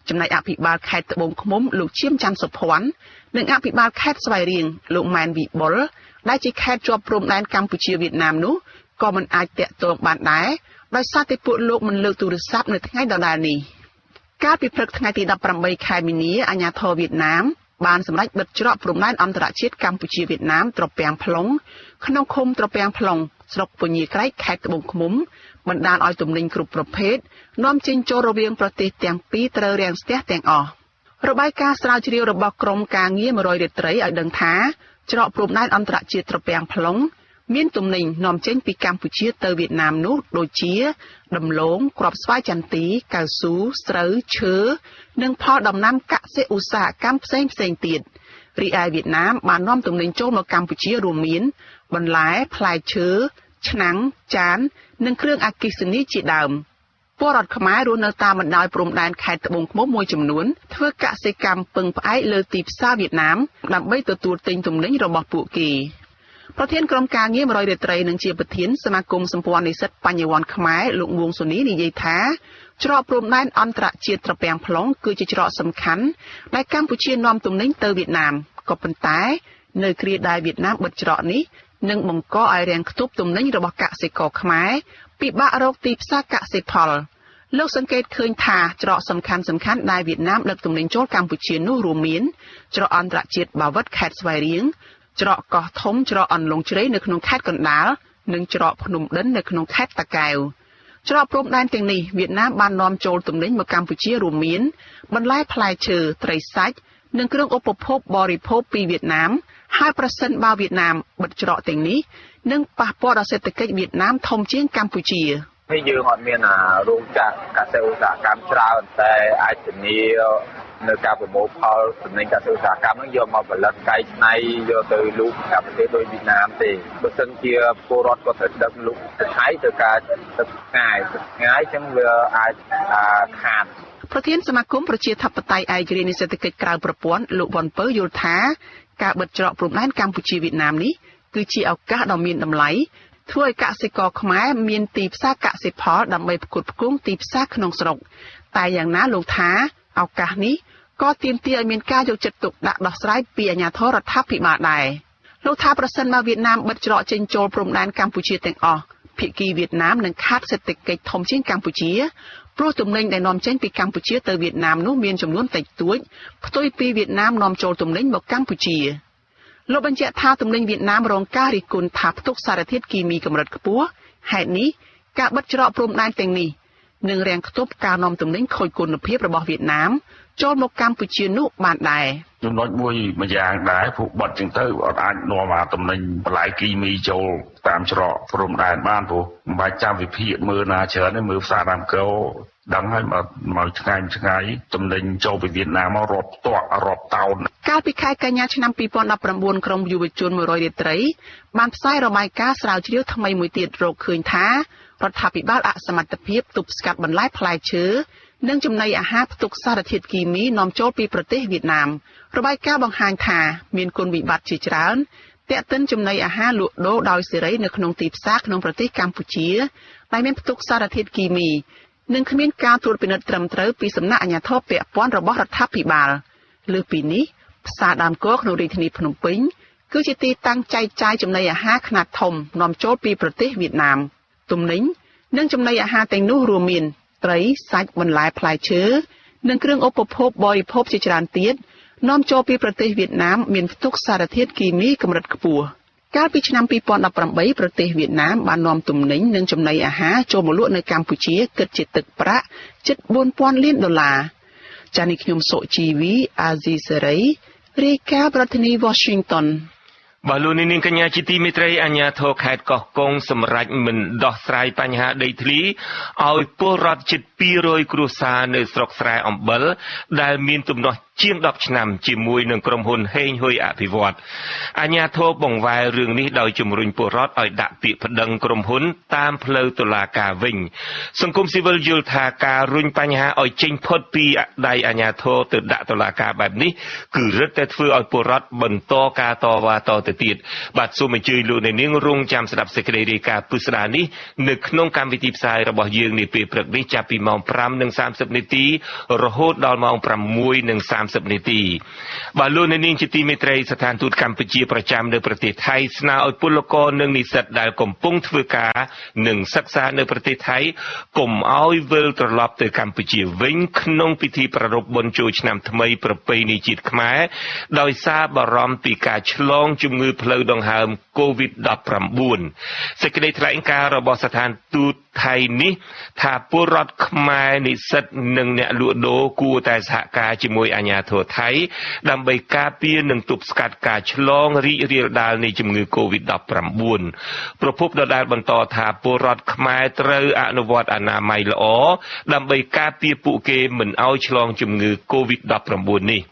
ចំណែកអភិបាលខេត្តត្បូងឃ្មុំលោកឈៀមច័ន្ទសុភ័ណ្ឌនិងអភិបាលខេត្តស្វាយរៀងលោកម៉ែនវិបុលដែលជាខេត្តជាប់ព្រំដែនកម្ពុជាវៀតណាមនោះក៏មិនអាចតាក់ទងបានដែរដោយសារតែពួកលោកមិនលើកទូរស័ព្ទនៅថ្ងៃដដែលនេះកាលពីព្រឹកថ្ងៃទី18ខែមីនាអាជ្ញាធរវៀតណាមបានសម្រេចបិទច្រកព្រំដែនអន្តរជាតិកម្ពុជាវៀតណាមត្រពាំង plong ក្នុងឃុំត្រពាំង plong ស្រុកពញាក្រែកខេត្តត្បូងឃ្មុំបណ្ដាលឲ្យទំនិញគ្រប់ប្រភេទនាំចេញចូលរវាងប្រទេសទាំងពីរត្រូវរាំងស្ទះទាំងអស់របាយការណ៍ស្រាវជ្រាវរបស់ក្រុមការងារ100រាត្រីឲ្យដឹងថាច្រកព្រំដែនអន្តរជាតិត្រពាំង plongមានទំនិញនាំចេញពីកម្ពុជាទៅវៀតណាមនោះដូចជាដំឡូងគ្រាប់ស្វាយចន្ទីកៅស៊ូស្រូវឈើនិងផលដំណាំកសិឧស្សាហកម្មផ្សេងទៀតរីឯវៀតណាមបាននាំទំនិញចូលមកកម្ពុជារួមមានបន្លែផ្លែឈើឆ្នាំងចាននិងគ្រឿងអគ្គិសនីជាដើមពលរដ្ឋខ្មែររស់នៅតាមបណ្ដោយព្រំដែនខេត្តត្បូងឃ្មុំមួយចំនួនធ្វើកសិកម្មពឹងផ្អែកលើទីផ្សារវៀតណាមដើម្បីទទួលទិញទំនិញរបស់ពួកគេប្រធានក្រុមការងារ100រាត្រីនិងជាប្រធានសមាគមសម្ព័ន្ធនិស្សិតបញ្ញវន្តខ្មែរលោកងួងសូនីនិយាយថាច្រកព្រំដែនអន្តរជាតិត្រពាំង plong គឺជាច្រកសំខាន់ដែលកម្ពុជានាំទំនិញទៅវៀតណាមក៏ប៉ុន្តែនៅគ្រាដែលវៀតណាមបិទច្រកនេះ និងបង្កឲ្យរាំងខ្ទប់ទំនិញរបស់កសិករខ្មែរពិបាករកទីផ្សារកសិផលលោកសង្កេតឃើញថាច្រកសំខាន់ៗដែលវៀតណាមដឹកទំនិញចូលកម្ពុជានោះរួមមានច្រកអន្តរជាតិបាវិតខេត្តស្វាយរៀងច្រកកោះធំច្រកអន្លង់ជ្រៃនៅក្នុងខេត្តកណ្ដាលនិងច្រកភ្នំដិននៅក្នុងខេត្តតាកែវច្រកព្រំដែនទាំងនេះវៀតណាមបាននាំចូលទំនិញមកកម្ពុជារួមមានបន្លែផ្លែឈើត្រីសាច់និងគ្រឿងឧបភោគបរិភោគពីវៀតណាមហើយប្រសិនបើវៀតណាមបិទច្រកទាំងនេះនឹងប៉ះពាល់ដល់សេដ្ឋកិច្ចវៀតណាមធំជាងកម្ពុជាហើយយើងអត់មានរោងចក្រកសិឧស្សាហកម្មច្រើនតែអាចធានានៅការប្រមូលផលទំនិញកសិឧស្សាហកម្មហ្នឹងយកមកផលិតកែច្នៃយកទៅលក់តាមប្រទេសដូចវៀតណាមទេបើសិនជាពលរដ្ឋគាត់ត្រូវដឹកលក់ទៅថៃទៅការទឹកឆ្ងាយចឹងវាអាចខាតប្រធានសមាគមប្រជាធិបតេយ្យឯករាជ្យនៃសេដ្ឋកិច្ចក្រៅប្រព័ន្ធលោកវ៉ាន់ពៅយល់ថាការបិទច្រកព្រំដែនកម្ពុជាវៀតណាមនេះគឺជាឱកាសដ៏មានតម្លៃធ្វើឲ្យកសិករខ្មែរមានទីផ្សារកសិផលដើម្បីផ្គត់ផ្គង់ទីផ្សារក្នុងស្រុកតែយ៉ាងណាលោកថាឱកាសនេះក៏ទាមទារឲ្យមានការយកចិត្តទុកដាក់ដោះស្រាយពីអាជ្ញាធររដ្ឋាភិបាលដែរលោកថាប្រសិនបើវៀតណាមបិទច្រកចេញចូលព្រំដែនកម្ពុជាទាំងអស់ភាគីវៀតណាមនឹងខាតសេដ្ឋកិច្ចធំជាងកម្ពុជាព្រោះទំនិញដែលនាំចេញពីកម្ពុជាទៅវៀតណាមនោះមានចំនួនតិចតួចផ្ទុយពីវៀតណាមនាំចូលទំនិញមកកម្ពុជាលោកបញ្ជាក់ថាទំនិញវៀតណាមរងការរិះគន់ថាផ្ទុកសារធាតុគីមីកម្រិតខ្ពស់ហេតុនេះការបិទច្រកព្រំដែនទាំងនេះនឹងរាំងខ្ទប់ការនាំទំនិញខូចគុណភាពរបស់វៀតណាមចូលមកកម្ពុជានោះបានដែរចំណុចមួយយ៉ាងដែរពួកបត់ចឹងទៅអត់អាចនាំទំនិញបន្លែគីមីចូលតាមច្រកព្រំដែនបានព្រោះមិនបាច់ចាំវិភាគមើលណាច្រើនទេមើលផ្សារតាមគោដឹងហើយមកឆ្ងាយទំនិញចូលពីវៀតណាមមករាប់តក់រាប់តោនកាលពីខែកញ្ញាឆ្នាំ2019ក្រុមយុវជន100រាត្រីបានផ្សាយរបាយការណ៍ស្រាវជ្រាវថ្មីមួយទៀតរកឃើញថារដ្ឋាភិបាលអសមត្ថភាពទប់ស្កាត់បន្លែផ្លែឈើនិងចំណីអាហារផ្ទុកសារធាតុគីមីនាំចូលពីប្រទេសវៀតណាមរបាយការណ៍បង្ហាញថាមានគុណវិបត្តិជាច្រើនទាក់ទិនចំណីអាហារលក់ដូរដោយសេរីនៅក្នុងទីផ្សារក្នុងប្រទេសកម្ពុជាដែលមានផ្ទុកសារធាតុគីមីនិងគ្មានការត្រួតពិនិត្យត្រឹមត្រូវពីសំណាក់អាជ្ញាធរពាក់ព័ន្ធរបស់រដ្ឋាភិបាលលើសពីនេះផ្សារដើមគោក្នុងរាជធានីភ្នំពេញគឺជាទីតាំងចែកចាយចំណីអាហារខ្នាតធំនាំចូលពីប្រទេសវៀតណាមទំនិញនិងចំណីអាហារទាំងនោះរួមមានត្រីសាច់បន្លែផ្លែឈើនិងគ្រឿងឧបភោគបរិភោគជាច្រើនទៀតនាំចូលពីប្រទេសវៀតណាមមានផ្ទុកសារធាតុគីមីកម្រិតខ្ពស់កាលពីឆ្នាំ2018ប្រទេសវៀតណាមបាននាំទំនិញនិងចំណីអាហារចូលមកលក់នៅកម្ពុជាគិតជាទឹកប្រាក់ជិត$4,000 លានចា៎នេះខ្ញុំសុជីវីអាស៊ីសេរីរាយការណ៍ប្រធានាធិបតី Washingtonបាទលោកនាងកញ្ញាជាទីមេត្រីអាជ្ញាធរខេត្តកោះកុងសម្រេចមិនដោះស្រាយបញ្ហាដីធ្លីឲ្យពលរដ្ឋជិត200គ្រួសារនៅស្រុកស្រែអំបិលដែលមានទំនាស់ជាង10ឆ្នាំជាមួយនឹងក្រុមហ៊ុនហេងហ៊ុយអភិវឌ្ឍអាជ្ញាធរបង្វែររឿងនេះដោយជំរុញពលរដ្ឋឲ្យដាក់ពាក្យប្តឹងក្រុមហ៊ុនតាមផ្លូវតុលាការវិញសង្គមស៊ីវិលយល់ថាការរុញបញ្ហាឲ្យចេញផុតពីដៃអាជ្ញាធរទៅដាក់តុលាការបែបនេះគឺរឹតតែធ្វើឲ្យពលរដ្ឋបន្តការតវ៉ាតទៅទៀតបាទសូមអញ្ជើញលោកអ្នកនាងរងចាំស្ដាប់សេចក្តីរាយការណ៍ពិស្ដារនេះនៅក្នុងកម្មវិធីផ្សាយរបស់យើងនាពេលព្រឹកនេះចាប់ពីម៉ោង 5:30 នាទីរហូតដល់ម៉ោង 6:30 នាទីបាទលោកអ្នកនាងជាទីមេត្រីស្ថានទូតកម្ពុជាប្រចាំនៅប្រទេសថៃស្នើឲ្យពលករនិងនិស្សិតដែលកំពុងធ្វើការនិងសិក្សានៅប្រទេសថៃកុំឲ្យវិលត្រឡប់ទៅកម្ពុជាវិញក្នុងពិធីប្រារព្ធបុណ្យចូលឆ្នាំថ្មីប្រពៃណីជាតិខ្មែរដោយសារបារម្ភពីការឆ្លងជំងឺផ្លូវដង្ហើម COVID-19 សេចក្តីថ្លែងការណ៍របស់ស្ថានទូតថៃនេះថាពលរដ្ឋខ្មែរនិស្សិតនិងអ្នកលក់ដូរគួរតែសហការជាមួយអាជ្ញាធរថៃដើម្បីការពារនិងទប់ស្កាត់ការឆ្លងរីករាលដាលនៃជំងឺ COVID-19 ប្រពន្ធដដែលបន្តថាពលរដ្ឋខ្មែរត្រូវអនុវត្តអនាម័យល្អដើម្បីការពារពួកគេមិនឲ្យឆ្លងជំងឺ COVID-19 នេះ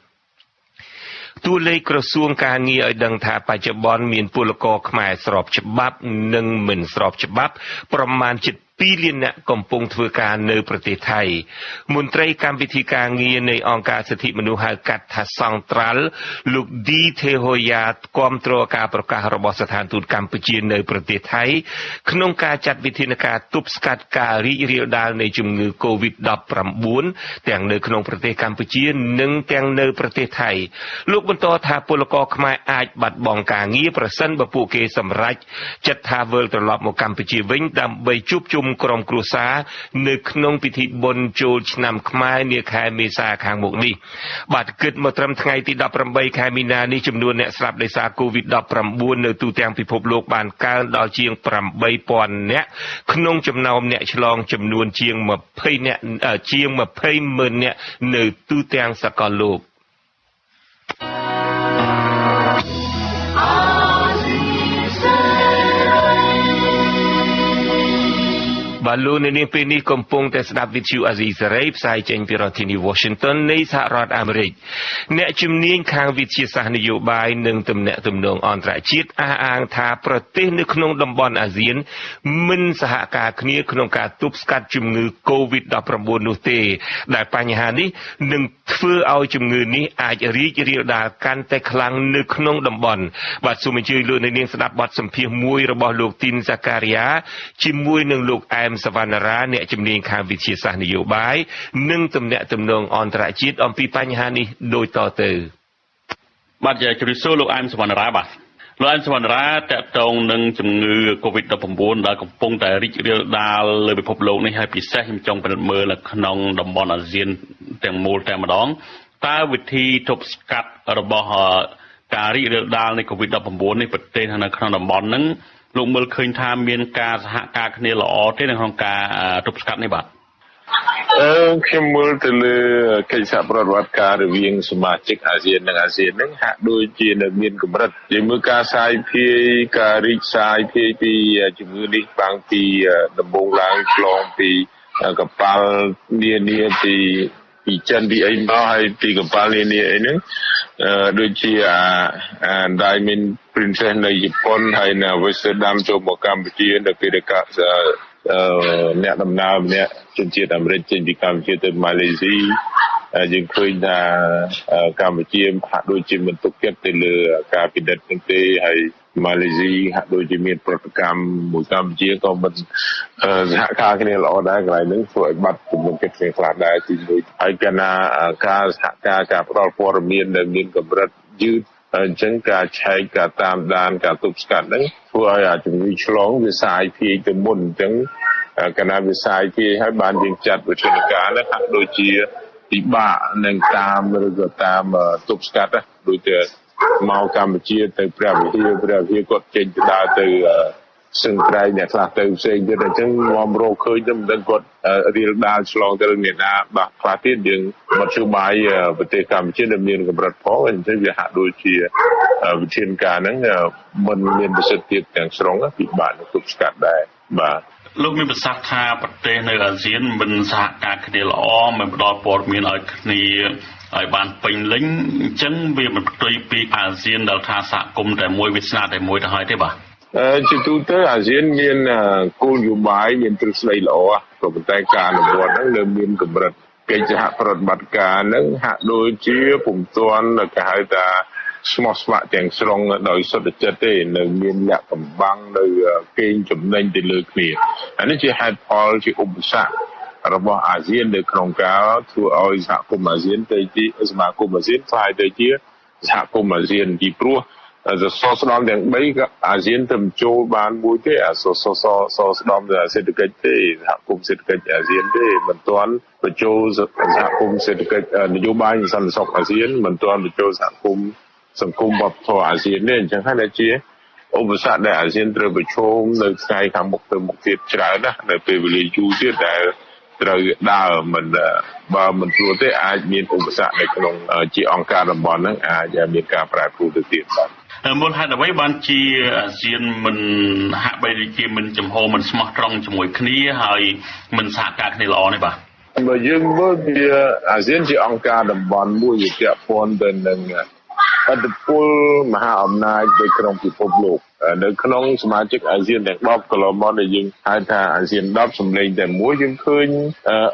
តួលេខក្រសួងការងារឲ្យដឹងថាបច្ចុប្បន្នមានពលករខ្មែរស្របច្បាប់និងមិនស្របច្បាប់ប្រមាណជិត 2លានអ្នកកំពុងធ្វើការនៅប្រទេសថៃមន្ត្រីកម្មវិធីការងារនៃអង្គការសិទ្ធិមនុស្សហៅកាត់ថាសង្ត្រាល់លោកឌីថេហូយ៉ាគាំទ្រការប្រកាសរបស់ស្ថានទូតកម្ពុជានៅប្រទេសថៃក្នុងការចាត់វិធានការទប់ស្កាត់ការរីករាលដាលនៃជំងឺ COVID-19 ទាំងនៅក្នុងប្រទេសកម្ពុជានិងទាំងនៅប្រទេសថៃលោកបន្តថាពលករខ្មែរអាចបាត់បង់ការងារប្រសិនបើពួកគេសម្រេចចិត្តថាវិលត្រឡប់មកកម្ពុជាវិញដើម្បីជួបជុំក្រុមគ្រួសារនៅក្នុងពិធីបុណ្យចូលឆ្នាំខ្មែរនាខែមេសាខាងមុខនេះបាទគិតមកត្រឹមថ្ងៃទី18ខែមីនានេះចំនួនអ្នកស្លាប់ដោយសារ COVID-19 នៅទូទាំងពិភពលោកបានកើនដល់ជាង 8,000 នាក់ក្នុងចំណោមអ្នកឆ្លងចំនួនជាង 20,000 នាក់ជាង 20,000 នាក់នៅទូទាំងសកលលោកបាទលោកនាងពេលនេះកំពុងតែស្ដាប់វិទ្យុអាស៊ីសេរីផ្សាយចេញពីរដ្ឋធានី Washington នៃសហរដ្ឋអាមេរិកអ្នកជំនាញខាងវិទ្យាសាស្ត្រនយោបាយនិងទំនាក់ទំនងអន្តរជាតិអះអាងថាប្រទេសនៅក្នុងតំបន់អាស៊ានមិនសហការគ្នាក្នុងការទប់ស្កាត់ជំងឺ COVID-19 នោះទេដែលបញ្ហានេះនឹងធ្វើឲ្យជំងឺនេះអាចរីករាលដាលកាន់តែខ្លាំងនៅក្នុងតំបន់បាទសូមអញ្ជើញលោកនាងស្ដាប់បទសម្ភាសន៍មួយរបស់លោកទីនសាការីយ៉ាជាមួយនឹងលោកអែមសវណ្ណារាអ្នកជំនាញខាងវិទ្យាសាស្ត្រនយោបាយនិងទំនាក់ទំនងអន្តរជាតិអំពីបញ្ហានេះដូចតទៅបាទជម្រាបសួរលោកអែមសវណ្ណារាបាទលោកអែមសវណ្ណារាតកតងនឹងជំងឺ COVID-19 ដែលកំពុងតែរីករាលដាលលើពិភពលោកនេះហើយពិសេសខ្ញុំចង់ពិនិត្យមើលនៅក្នុងតំបន់អាស៊ានទាំងមូលតែម្ដងតើវិធីទប់ស្កាត់របស់ការរីករាលដាលនៃ COVID-19 នេះប្រទេសនៅក្នុងតំបន់ហ្នឹងលោកមើលឃើញថាមានការសហការគ្នាល្អទេនៅក្នុងការទប់ស្កាត់នេះបាទខ្ញុំមើលទៅលើកិច្ចសហប្រតិបត្តិការរវាងសមាជិកអាស៊ាននិងអាស៊ានហ្នឹងហាក់ដូចជានៅមានកម្រិតនិយាយមើលការសាយភាយការរីកសាយភាយពីជំងឺនេះបាំងពីដំបូងឡើងឆ្លងពីកប៉ាល់នានាពីចិនពីអីមកហើយពីកប៉ាល់នានាអីហ្នឹងដូចជាDiamond Princess នៅជប៉ុនហើយនៅ Amsterdam ចូលមកកម្ពុជានៅពេលដែលអ្នកដំណើរម្នាក់ជនជាតិអាមេរិកចេញពីកម្ពុជាទៅម៉ាឡេស៊ីយើងឃើញថាកម្ពុជាហាក់ដូចជាមិនទុកចិត្តទៅលើការពិនិត្យនេះទេហើយម៉ាឡេស៊ីហាក់ដូចជាមានប្រតិកម្មមួយកម្ពុជាក៏មិនសហការគ្នាល្អដែរកន្លែងហ្នឹងធ្វើឲ្យបាត់ទំនុកចិត្តគ្នាខ្លះដែរទីមួយហើយកាលណាការសហការការផ្តល់ព័ត៌មានដែលមានកម្រិតយឺតអញ្ចឹងការឆែកការតាមដានការទប់ស្កាត់ហ្នឹងធ្វើឲ្យជំងឺឆ្លងវាសាយភាយទៅមុនអញ្ចឹងកាលណាវាសាយភាយហើយបានយើងចាត់វិធានការហ្នឹងហាក់ដូចជាពិបាកនឹងតាមឬក៏តាមទប់ស្កាត់ដូចជាមកកម្ពុជាទៅព្រះវិហារគាត់ចេញទៅដើរទៅសឹងត្រែងអ្នកខ្លះទៅផ្សេងទៀតអញ្ចឹងមករកឃើញទៅមិនដឹងគាត់រៀលដាលឆ្លងទៅអ្នកណាបាទខ្លះទៀតយើងមធ្យោបាយប្រទេសកម្ពុជាដែលមានកម្រិតផងអញ្ចឹងវាហាក់ដូចជាវិធានការហ្នឹងមិនមានប្រសិទ្ធភាពទាំងស្រុងពិបាកនឹងទប់ស្កាត់ដែរបាទលោកមានប្រសាសន៍ថាប្រទេសនៅអាស៊ានមិនសហការគ្នាល្អមិនផ្ដល់ព័ត៌មានឲ្យគ្នាឲ្យបានពេញលេញអញ្ចឹងវាមិនផ្ទុយពីអាស៊ានដែលថាសហគមន៍តែមួយវាស្នាតែមួយទៅហើយទេបាទជាទូទៅអាស៊ានមានគោលនយោបាយមានទ្រឹស្ដីល្អក៏ប៉ុន្តែការអនុវត្តហ្នឹងនៅមានកម្រិតកិច្ចសហប្រតិបត្តិការហ្នឹងហាក់ដូចជាពុំទាន់គេហៅថាស្មោះស្ម័គ្រទាំងស្រុងដោយសុទ្ធចិត្តទេនៅមានលក្ខកំបាំងនៅកេងចំណេញទៅលើគ្នាអានេះជាហេតុផលជាឧបសគ្គរបស់អាស៊ាននៅក្នុងការធ្វើឲ្យសហគមន៍អាស៊ានទៅជាសមាគមអាស៊ានខ្លាយទៅជាសហគមន៍អាស៊ានពីព្រោះសសរស្តម្ភទាំង3ក៏អាស៊ានទៅចូលបានមួយទេសរស្តម្ភសេដ្ឋកិច្ចទេសហគមន៍សេដ្ឋកិច្ចអាស៊ានទេមិនទាន់បញ្ចូលសហគមន៍សេដ្ឋកិច្ចនយោបាយសន្តិសុខអាស៊ានមិនទាន់បញ្ចូលសហគមន៍សង្គមវប្បធម៌អាស៊ានទេអញ្ចឹងហើយដែលជាឧបសគ្គដែលអាស៊ានត្រូវប្រឈមនៅថ្ងៃខាងមុខទៅមុខទៀតច្រើនណាស់នៅពេលវេលាយូរទៀតដែលត្រូវដើរមិនបើមិនធ្វើទេអាចមានឧបសគ្គនៅក្នុងជាអង្គការតំបន់ហ្នឹងអាចមានការប្រែប្រួលទៅទៀតបាទមូលហេតុអ្វីបានជាអាស៊ានមិនហាក់បីដូចជាមិនចំហមិនស្មោះត្រង់ជាមួយគ្នាហើយមិនសហការគ្នាល្អនេះបាទបើយើងមើលពីអាស៊ានជាអង្គការតំបន់មួយវាពាក់ព័ន្ធទៅនឹង អត្តពលមហាអំណាចនៅក្នុងពិភពលោកនៅក្នុងសមាជិកអាស៊ានទាំង10កន្លងមកដែលយើងហៅថាអាស៊ាន10សម្លេងតែមួយយើងឃើញ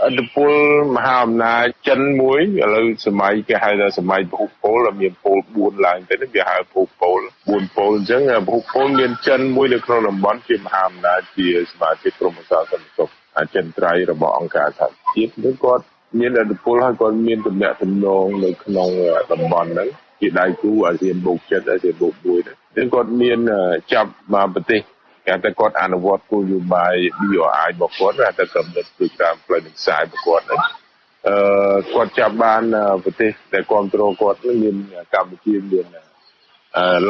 អត្តពលមហាអំណាចចិនមួយឥឡូវសម័យគេហៅថាសម័យពហុពលមានពល4ឡើងទៅគេហៅពហុពល4ពលអញ្ចឹងពហុពលមានចិនមួយនៅក្នុងតំបន់ជាមហាអំណាចជាសមាជិកក្រុមប្រឹក្សាសន្តិសុខអចិន្ត្រៃយ៍របស់អង្គការសហជាតិគឺគាត់មានអត្តពលហើយគាត់មានទំនាក់ទំនងនៅក្នុងតំបន់ហ្នឹងជាដៃគូអាស៊ានបូក7អាស៊ានបូក1ហ្នឹងគាត់មានចាប់មកប្រទេសគេថាគាត់អនុវត្តគោលនយោបាយ BRI របស់គាត់តែកំណត់ពីតាមផ្លូវនឹងខ្សែរបស់គាត់ហ្នឹងគាត់ចាប់បានប្រទេសដែលគ្រប់គ្រងគាត់មានកម្ពុជាមាន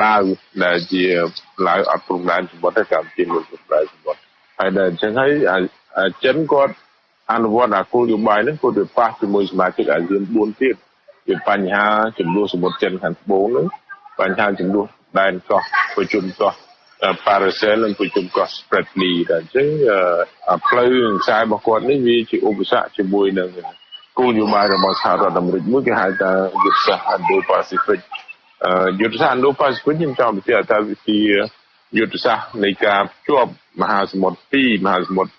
ឡាវដែលជាឡាវអត់ព្រំដែនសម្បត្តិកម្ពុជាមានព្រំដែនសម្បត្តិហើយដែលអញ្ចឹងហើយចិនគាត់អនុវត្តគោលនយោបាយហ្នឹងគាត់ទៅប៉ះជាមួយសមាជិកអាស៊ាន4ទៀតជាបញ្ហាចំនួនសមុទ្រចិនខាងត្បូងហ្នឹងបញ្ហាចំនួនដែនកោះប្រជុំកោះParacel និងប្រជុំកោះ Spratly តែអញ្ចឹងផ្លូវខ្សែរបស់គាត់នេះវាជាឧបសគ្គជាមួយនឹងគោលនយោបាយរបស់សហរដ្ឋអាមេរិកមួយគេហៅថាយុទ្ធសាស្ត្រ Indo-Pacific យុទ្ធសាស្ត្រ Indo-Pacific ខ្ញុំចង់បញ្ជាក់ថាវាជាយុទ្ធសាស្ត្រនៃការភ្ជាប់មហាសមុទ្រ2មហាសមុទ្រ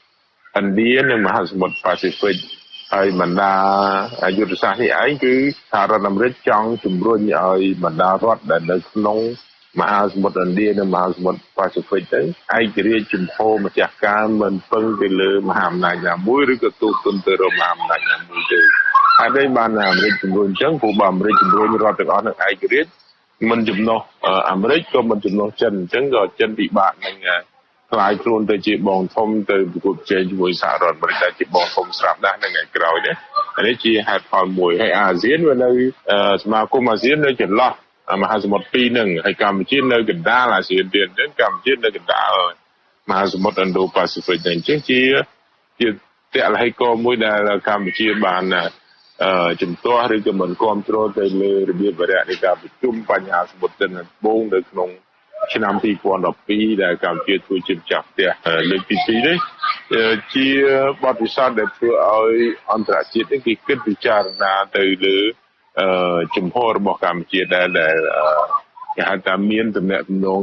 ឥណ្ឌានិងមហាសមុទ្រ Pacific ហើយបណ្ដាយុទ្ធសាស្ត្រនេះឯងគឺសហរដ្ឋអាមេរិកចង់ជំរុញឲ្យបណ្ដារដ្ឋដែលនៅក្នុងមហាសមុទ្រឥណ្ឌានិងមហាសមុទ្រ Pacific ទៅឯករាជ្យជំហរម្ចាស់ការមិនពឹងទៅលើមហាអំណាចណាមួយឬក៏ទូទុនទៅរកមហាអំណាចណាមួយទេហើយđâyបានអាមេរិកជំរុញអញ្ចឹងព្រោះបើអាមេរិកជំរុញរដ្ឋទាំងអស់នឹងឯករាជ្យមិនចំណុះអាមេរិកក៏មិនចំណុះចិនអញ្ចឹងក៏ចិនពិបាកនឹងខ្លាយខ្លួនទៅជាបងធំទៅប្រកួតប្រជែងជាមួយសហរដ្ឋអាមេរិកដែលជាបងធំស្រាប់ដែរនៅថ្ងៃក្រោយនេះនេះជាហេតុផលមួយហើយអាស៊ានវានៅសមាគមអាស៊ាននៅចន្លោះមហាសមុទ្រ2ហ្នឹងហើយកម្ពុជានៅកណ្ដាលអាស៊ានទៀតអញ្ចឹងកម្ពុជានៅកណ្ដាលមហាសមុទ្រ Indo-Pacific អញ្ចឹងជាតលហេកមួយដែលកម្ពុជាបានជំទាស់ឬក៏មិនគ្រប់គ្រងទៅលើរបៀបវរៈនៃការប្រជុំបញ្ហាសមុទ្រចិនត្បូងនៅក្នុងឆ្នាំ2012ដែលកម្ពុជាធ្វើជាម្ចាស់ផ្ទះលើកទី2នេះជាបទពិសោធន៍ដែលធ្វើឲ្យអន្តរជាតិនេះគេគិតពិចារណាទៅលើជំហររបស់កម្ពុជាដែលគេហៅថាមានទំនាក់ទំនង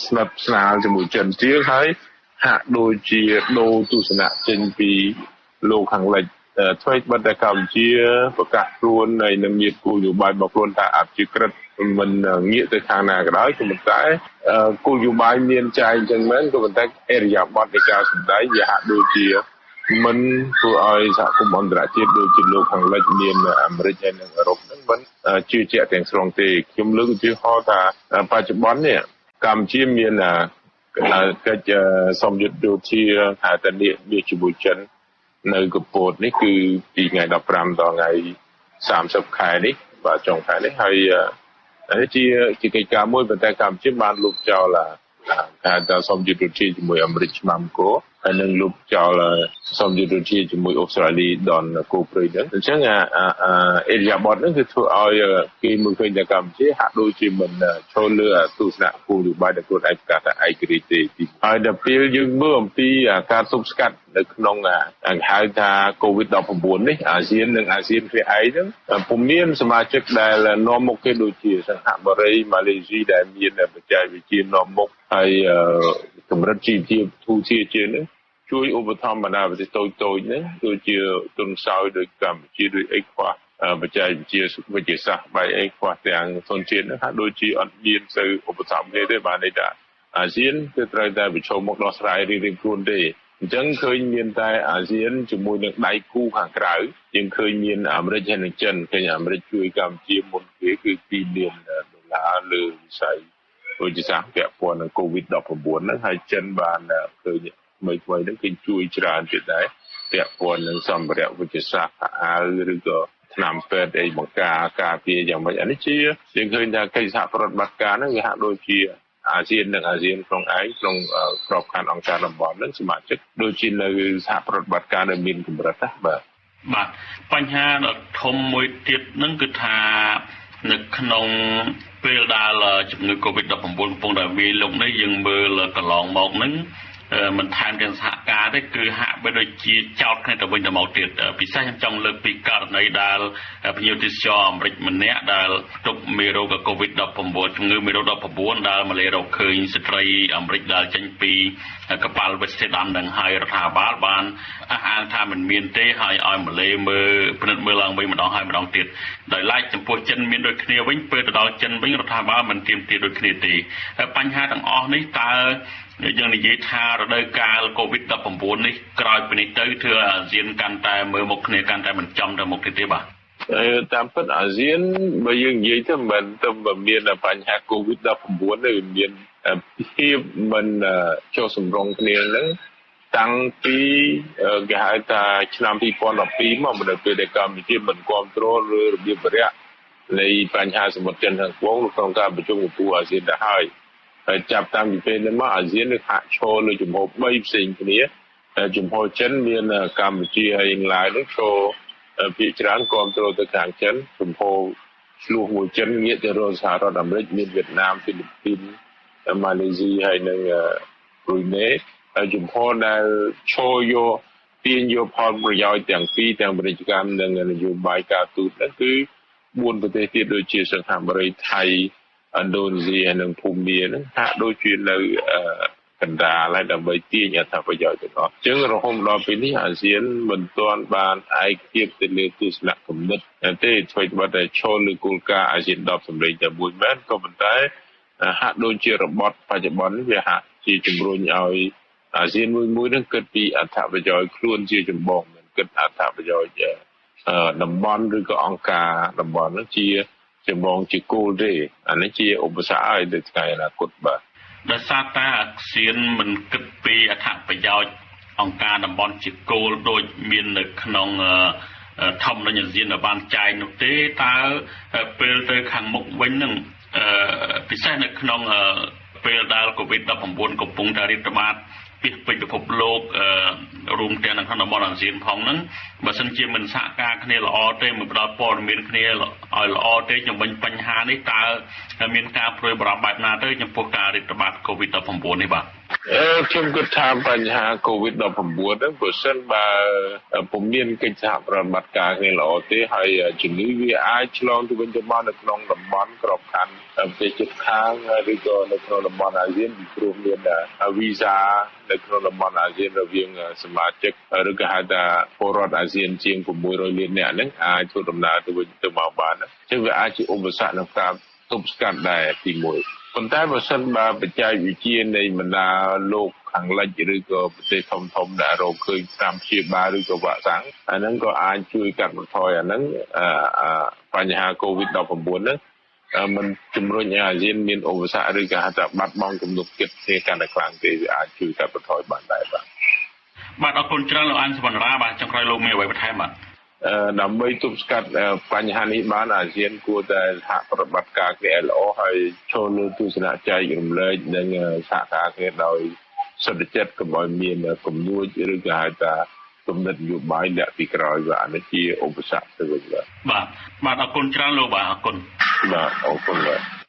ស្និទ្ធស្នាលជាមួយចិនទៀតហើយហាក់ដូចជាដូរទស្សនៈចេញពីលោកខាងលិចថ្មីបាត់តែកម្ពុជាប្រកាសខ្លួនហើយនឹងមានគោលនយោបាយរបស់ខ្លួនថាអព្យាក្រឹតមិនងាកទៅខាងណាក៏ដោយក៏ប៉ុន្តែគោលនយោបាយមានចែងអញ្ចឹងមែនក៏ប៉ុន្តែអរិយាប័ត្រនៃការសម្ដែងវាហាក់ដូចជាមិនធ្វើឲ្យសហគមន៍អន្តរជាតិដូចជាលោកខាងលិចមានអាមេរិកហើយនិងអឺរ៉ុបហ្នឹងមិនជឿជាក់ទាំងស្រុងទេខ្ញុំលើកឧទាហរណ៍ថាបច្ចុប្បន្ននេះកម្ពុជាមានកិច្ចសម្យុទ្ធយោធាហៅថានេះជាមួយចិននៅកំពតនេះគឺពីថ្ងៃ15ដល់ថ្ងៃ30ខែនេះបាទចុងខែនេះហើយនេះជាកិច្ចការមួយប៉ុន្តែកម្ពុជាបានលុបចោលការសម្យុទ្ធយោធាជាមួយអាមេរិកឆ្មាំគោហើយនឹងលុបចោលសម្យុទ្ធយោធាជាមួយអូស្ត្រាលីដនគោព្រៃហ្នឹងអញ្ចឹងអេរីយ៉ាបតហ្នឹងគឺធ្វើឲ្យគេមើលឃើញថាកម្ពុជាហាក់ដូចជាមិនឈលលើទស្សនៈគោលនយោបាយដែលខ្លួនឯងប្រកាសថាឯករាជ្យទេហើយដល់ពេលយើងមើលអំពីការទប់ស្កាត់នៅក្នុងហៅថា COVID-19 នេះអាស៊ាននិងអាស៊ានគ្នាឯងហ្នឹងពុំមានសមាជិកដែលនាំមុខគេដូចជាសិង្ហបុរីម៉ាឡេស៊ីដែលមានបច្ចេកវិទ្យានាំមុខហើយកម្រិតជីវភាពទូជាជាងនេះជួយឧបត្ថម្ភបណ្ដាប្រទេសតូចៗនេះដូចជាទុនខ្សោយដូចកម្ពុជាដូចអីខ្វះបច្ចេកវិទ្យាវិទ្យាសាស្ត្របែបអីខ្វះទាំងទុនជាតិហ្នឹងហាក់ដូចជាអត់មានទៅឧបត្ថម្ភទេបានន័យថាអាស៊ានគឺត្រូវតែប្រឈមមុខដោះស្រាយរៀងៗខ្លួនទេអញ្ចឹងឃើញមានតែអាស៊ានជាមួយនឹងដៃគូខាងក្រៅយើងឃើញមានអាមេរិកហើយនិងចិនឃើញអាមេរិកជួយកម្ពុជាមុនគេគឺ$2លានលើវិស័យវិទ្យាសាស្ត្រពាក់ព័ន្ធនឹង COVID-19 ហ្នឹងហើយចិនបានឃើញថ្មីៗហ្នឹងគេជួយច្រើនទៀតដែរពាក់ព័ន្ធនឹងសម្ភារៈវិទ្យាសាស្ត្រអាវឬក៏ថ្នាំពេទ្យអីបង្ការពារយ៉ាងម៉េចអានេះជាយើងឃើញថាកិច្ចសហប្រតិបត្តិការហ្នឹងវាហាក់ដូចជាអាស៊ាននិងអាស៊ានក្នុងឯងក្នុងក្របខ័ណ្ឌអង្គការតំបន់ហ្នឹងសមាជិកដូចជានៅសហប្រតិបត្តិការដែលមានកម្រិតណាបាទបញ្ហាដ៏ធំមួយទៀតហ្នឹងគឺថានៅក្នុងពេលដែលជំងឺ COVID-19 កំពុងតែវាយលុកនេះយើងមើលកន្លងមកហ្នឹងមិនថែមទាំងសហការ ទេគឺហាក់បីដូចជាចោតគ្នាទៅវិញទៅមកទៀតពិសេសខ្ញុំចង់លើកពីករណីដែលភ្ញៀវទេសចរអាមេរិកម្នាក់ដែលផ្ទុកមេរោគ COVID-19 ជំងឺមេរោគ 19 ដែលមកលេរកឃើញស្ត្រីអាមេរិកដែលចេញពីកប៉ាល់វិទ្យាដាំនឹងហើយរដ្ឋាភិបាលបានអះអាងថាមិនមានទេហើយឲ្យមកលេមើលពិនិត្យមើលឡើងវិញម្ដងហើយម្ដងទៀតដោយឡែកចំពោះចិនមានដូចគ្នាវិញពេលទៅដល់ចិនវិញរដ្ឋាភិបាលមិនទាមទារដូចគ្នាទេបញ្ហាទាំងអស់នេះតើយើងនិយាយថារដូវកាល COVID-19 នេះក្រោយពីនេះទៅធ្វើអាស៊ានកាន់តែមើលមុខគ្នាកាន់តែមិនចំទៅមុខទេបាទតាមពិតអាស៊ានបើយើងនិយាយទៅមិនទៅមានបញ្ហា COVID-19 ទេមានភាពមិនចុះសម្រុងគ្នាហ្នឹងតាំងពីគេហៅថាឆ្នាំ2012មកដល់ពេលដែលកម្ពុជាមិនគ្រប់គ្រងឬរបៀបវរៈនៃបញ្ហាសមុទ្រចិនខាងត្បូងក្នុងការប្រជុំកំពូលអាស៊ានទៅហើយចាប់តាំងពីពេលនេះមកអាស៊ាននឹងហាក់ឈរលើជំហរ3ផ្សេងគ្នាជំហរចិនមានកម្ពុជាហើយឡាវនឹងឈរភាគច្រើនគ្រប់គ្រងទៅខាងចិនជំហរឆ្លោះមួយចិនងាកទៅរកសហរដ្ឋអាមេរិកមានវៀតណាមហ្វីលីពីនម៉ាឡេស៊ីហើយនិងប៊្រុយណេហើយជំហរដែលឈរយកទាញយកផលប្រយោជន៍ទាំងពីរទាំងពាណិជ្ជកម្មនិងនយោបាយការទូតនោះគឺ4ប្រទេសទៀតដូចជាសិង្ហបុរីថៃឥណ្ឌូនេស៊ីហើយនិងភូមាហ្នឹងហាក់ដូចជានៅកណ្ដាលហើយដើម្បីទាញអត្ថប្រយោជន៍ទាំងអស់អញ្ចឹងរហូតដល់ពេលនេះអាស៊ានមិនទាន់បានឯកភាពទៅលើទស្សនៈគំនិតទេធ្វើត្បិតតែឈលលើគោលការណ៍អាស៊ាន10សម្លេងតែមួយមែនក៏ប៉ុន្តែហាក់ដូចជារបត់បច្ចុប្បន្នវាហាក់ជាជំរុញឲ្យអាស៊ានមួយនឹងគិតពីអត្ថប្រយោជន៍ខ្លួនជាចម្បងមិនគិតអត្ថប្រយោជន៍តំបន់ឬក៏អង្គការតំបន់នោះជាចម្បងជាគោលទេអានេះជាឧបសគ្គឲ្យទៅថ្ងៃអនាគតបាទដោយសារតែអាស៊ានមិនគិតពីអត្ថប្រយោជន៍អង្គការតំបន់ជាគោលដូចមាននៅក្នុងធម្មនុញ្ញអាស៊ានបានចែងនោះទេតើពេលទៅខាងមុខវិញនឹងពិសេសនៅក្នុងពេលដែល COVID-19 កំពុងតែរីករាលដាលពីពេញពិភពលោករួមទាំងនៅក្នុងតំបន់អាស៊ានផងហ្នឹងបើសិនជាមិនសហការគ្នាល្អទេមិនផ្ដល់ព័ត៌មានគ្នាឲ្យល្អទេជំវិញបញ្ហានេះតើមានការព្រួយបារម្ភបែបណាទៅចំពោះការរីករាលដាល COVID-19 នេះបាទខ្ញុំគិតថាបញ្ហា COVID-19 ហ្នឹងបើសិនបើពុំមានកិច្ចសហប្រតិបត្តិការគ្នាល្អទេហើយជំងឺវាអាចឆ្លងទៅវិញទៅមកនៅក្នុងតំបន់ក្របខ័ណ្ឌប្រទេសជិតខាងឬក៏នៅក្នុងតំបន់អាស៊ានពីព្រោះមានវីសានៅក្នុងតំបន់អាស៊ានរវាងសមាជិកឬក៏ហៅថាពលរដ្ឋអាស៊ានជាង600លាននាក់ហ្នឹងអាចធ្វើដំណើរទៅវិញទៅមកបានអញ្ចឹងវាអាចជាឧបសគ្គក្នុងការទប់ស្កាត់ដែរទី1ប៉ុន្តែបើសិនបើបច្ចេកវិទ្យានៃបណ្ដាលោកខាងលិចឬក៏ប្រទេសធំៗដែលរកឃើញថ្នាំព្យាបាលឬក៏វ៉ាក់សាំងអាហ្នឹងក៏អាចជួយកាត់បន្ថយអាហ្នឹងបញ្ហា COVID-19 ហ្នឹងមិនជំរុញឲ្យអាស៊ានមានឧបសគ្គឬក៏ហៅថាបាត់បង់ទំនុកចិត្តគ្នាកាន់តែខ្លាំងទេវាអាចជួយកាត់បន្ថយបានដែរបាទអរគុណច្រើនលោកអានសវណ្ណរាបាទចុងក្រោយលោកមានអ្វីបន្ថែមបាទដើម្បីទប់ស្កាត់បញ្ហានេះបានអាស៊ានគួរតែសហប្រតិបត្តិការគ្នាល្អហើយចូលលើទស្សនៈចែករំលែកនិងសហការគ្នាដោយសន្តិចិត្តកុំឲ្យមានគំនួចឬក៏ហៅថាគំនិតនយោបាយលាក់ពីក្រោយបាទអានេះជាឧបសគ្គទៅវិញបាទអរគុណច្រើនលោកបាទអរគុណបាទអរគុណបាទ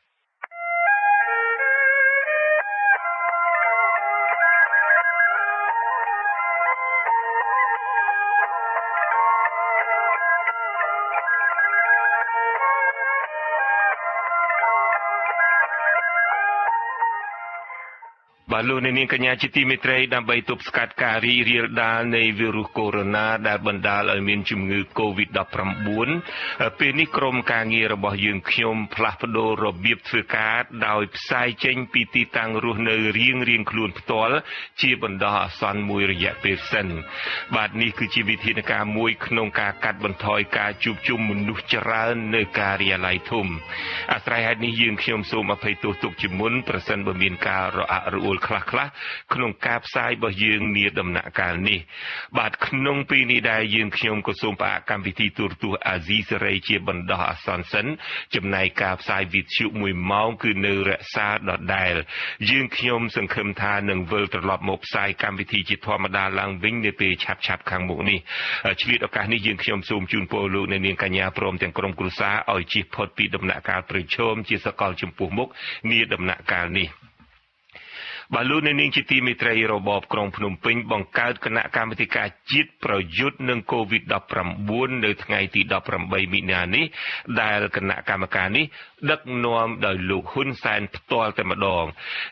បាទលោកអ្នកនាងកញ្ញាជាទីមេត្រីដើម្បីទប់ស្កាត់ការរីករាលដាលនៃវីរុសកូវីដ -19 ដែលបណ្ដាលឲ្យមានជំងឺ COVID-19 ពេលនេះក្រុមការងាររបស់យើងខ្ញុំផ្លាស់ប្ដូររបៀបធ្វើការដោយផ្សាយចេញពីទីតាំងរស់នៅរៀងខ្លួនផ្ទាល់ជាបណ្ដោះអាសន្នមួយរយៈពេលសិនបាទនេះគឺជាវិធានការមួយក្នុងការកាត់បន្ថយការជួបជុំមនុស្សច្រើននៅការិយាល័យធំអាស្រ័យហេតុនេះយើងខ្ញុំសូមអភ័យទោសទុកជាមុនប្រសិនបើមានការរអាក់រអួលខ្លះក្នុងការផ្សាយរបស់យើងនាដំណាក់កាលនេះបាទក្នុងពេលនេះដែរយើងខ្ញុំក៏សូមផ្អាកកម្មវិធីទូរទស្សន៍អាស៊ីសេរីជាបណ្ដោះអាសន្នសិនចំណែកការផ្សាយវិទ្យុ1ម៉ោងគឺនៅរក្សាដដែលយើងខ្ញុំសង្ឃឹមថានឹងវិលត្រឡប់មកផ្សាយកម្មវិធីជាធម្មតាឡើងវិញនៅពេលឆាប់ខាងមុខនេះឆ្លៀតឱកាសនេះយើងខ្ញុំសូមជូនពរលោកអ្នកនាងកញ្ញាព្រមទាំងក្រុមគ្រួសារឲ្យជៀសផុតពីដំណាក់កាលប្រឈមជាសកលចំពោះមុខនាដំណាក់កាលនេះ បាទលោកនាងជាទីមេត្រីរបបក្រុងភ្នំពេញបង្កើតគណៈកម្មាធិការជាតិប្រយុទ្ធនឹង COVID-19 នៅថ្ងៃទី18មីនានេះដែលគណៈកម្មការនេះដឹកនាំដោយលោកហ៊ុនសែនផ្ទាល់តែម្ដង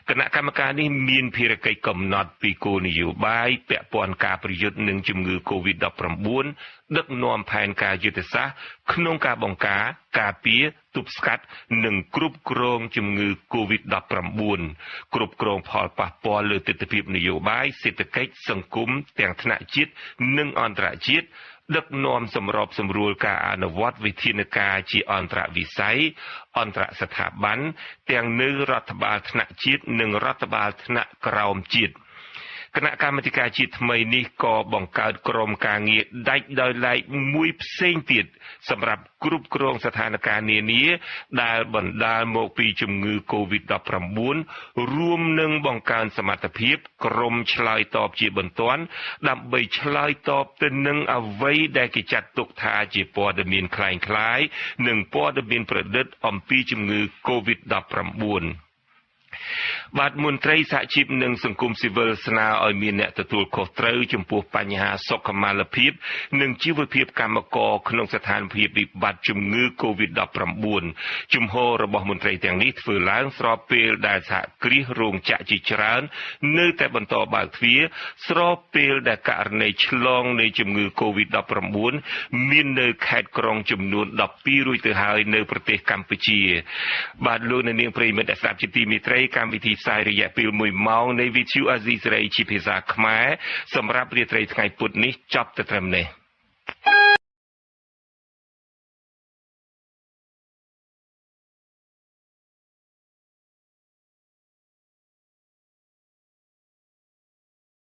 គណៈកម្មការនេះមានភារកិច្ចកំណត់ពីគោលនយោបាយពាក់ព័ន្ធការប្រយុទ្ធនឹងជំងឺ COVID-19 ដឹកនាំផែនការយុទ្ធសាស្ត្រក្នុងការបង្ការការពារទប់ស្កាត់និងគ្រប់គ្រងជំងឺ COVID-19 គ្រប់គ្រងផលប៉ះពាល់លើទិដ្ឋភាពនយោបាយសេដ្ឋកិច្ចសង្គមទាំងថ្នាក់ជាតិនិងអន្តរជាតិដឹកនាំសម្របសម្រួលការអនុវត្តវិធានការជាអន្តរវិស័យអន្តរស្ថាប័នទាំងនៅរដ្ឋបាលថ្នាក់ជាតិនិងរដ្ឋបាលថ្នាក់ក្រោមជាតិគណៈកម្មាធិការជាតិថ្មីនេះក៏បង្កើតក្រុមការងារដាច់ដោយឡែកមួយផ្សេងទៀតសម្រាប់គ្រប់គ្រងស្ថានភាពនានាដែលបណ្ដាលមកពីជំងឺ COVID-19 រួមនឹងបង្កើនសមត្ថភាពក្រុមឆ្លើយតបជាបន្ទាន់ដើម្បីឆ្លើយតបទៅនឹងអ្វីដែលគេចាត់ទុកថាជាព័ត៌មានคล้ายៗនិងព័ត៌មានប្រឌិតអំពីជំងឺ COVID-19បាទមន្ត្រីសហជីពនិងសង្គមស៊ីវិលស្នើឲ្យមានអ្នកទទួលខុសត្រូវចំពោះបញ្ហាសុខុមាលភាពនិងជីវភាពកម្មករក្នុងស្ថានភាពវិបត្តិជំងឺ COVID-19 ជំហររបស់មន្ត្រីទាំងនេះធ្វើឡើងស្របពេលដែលសហគ្រាសរោងចក្រជាច្រើននៅតែបន្តបើកទ្វារស្របពេលដែលករណីឆ្លងនៃជំងឺ COVID-19 មាននៅខេត្តក្រុងចំនួន12រួចទៅហើយនៅប្រទេសកម្ពុជាបាទលោកអ្នកនាងប្រិយមិត្តស្ដាប់ជាទីមេត្រីកម្មវិធីផ្សាយរយៈពេល1ម៉ោងនៃ VTV អាស៊ីសេរីជាភាសាខ្មែរសម្រាប់រាត្រីថ្ងៃពុធនេះចប់ទៅត្រឹមនេះ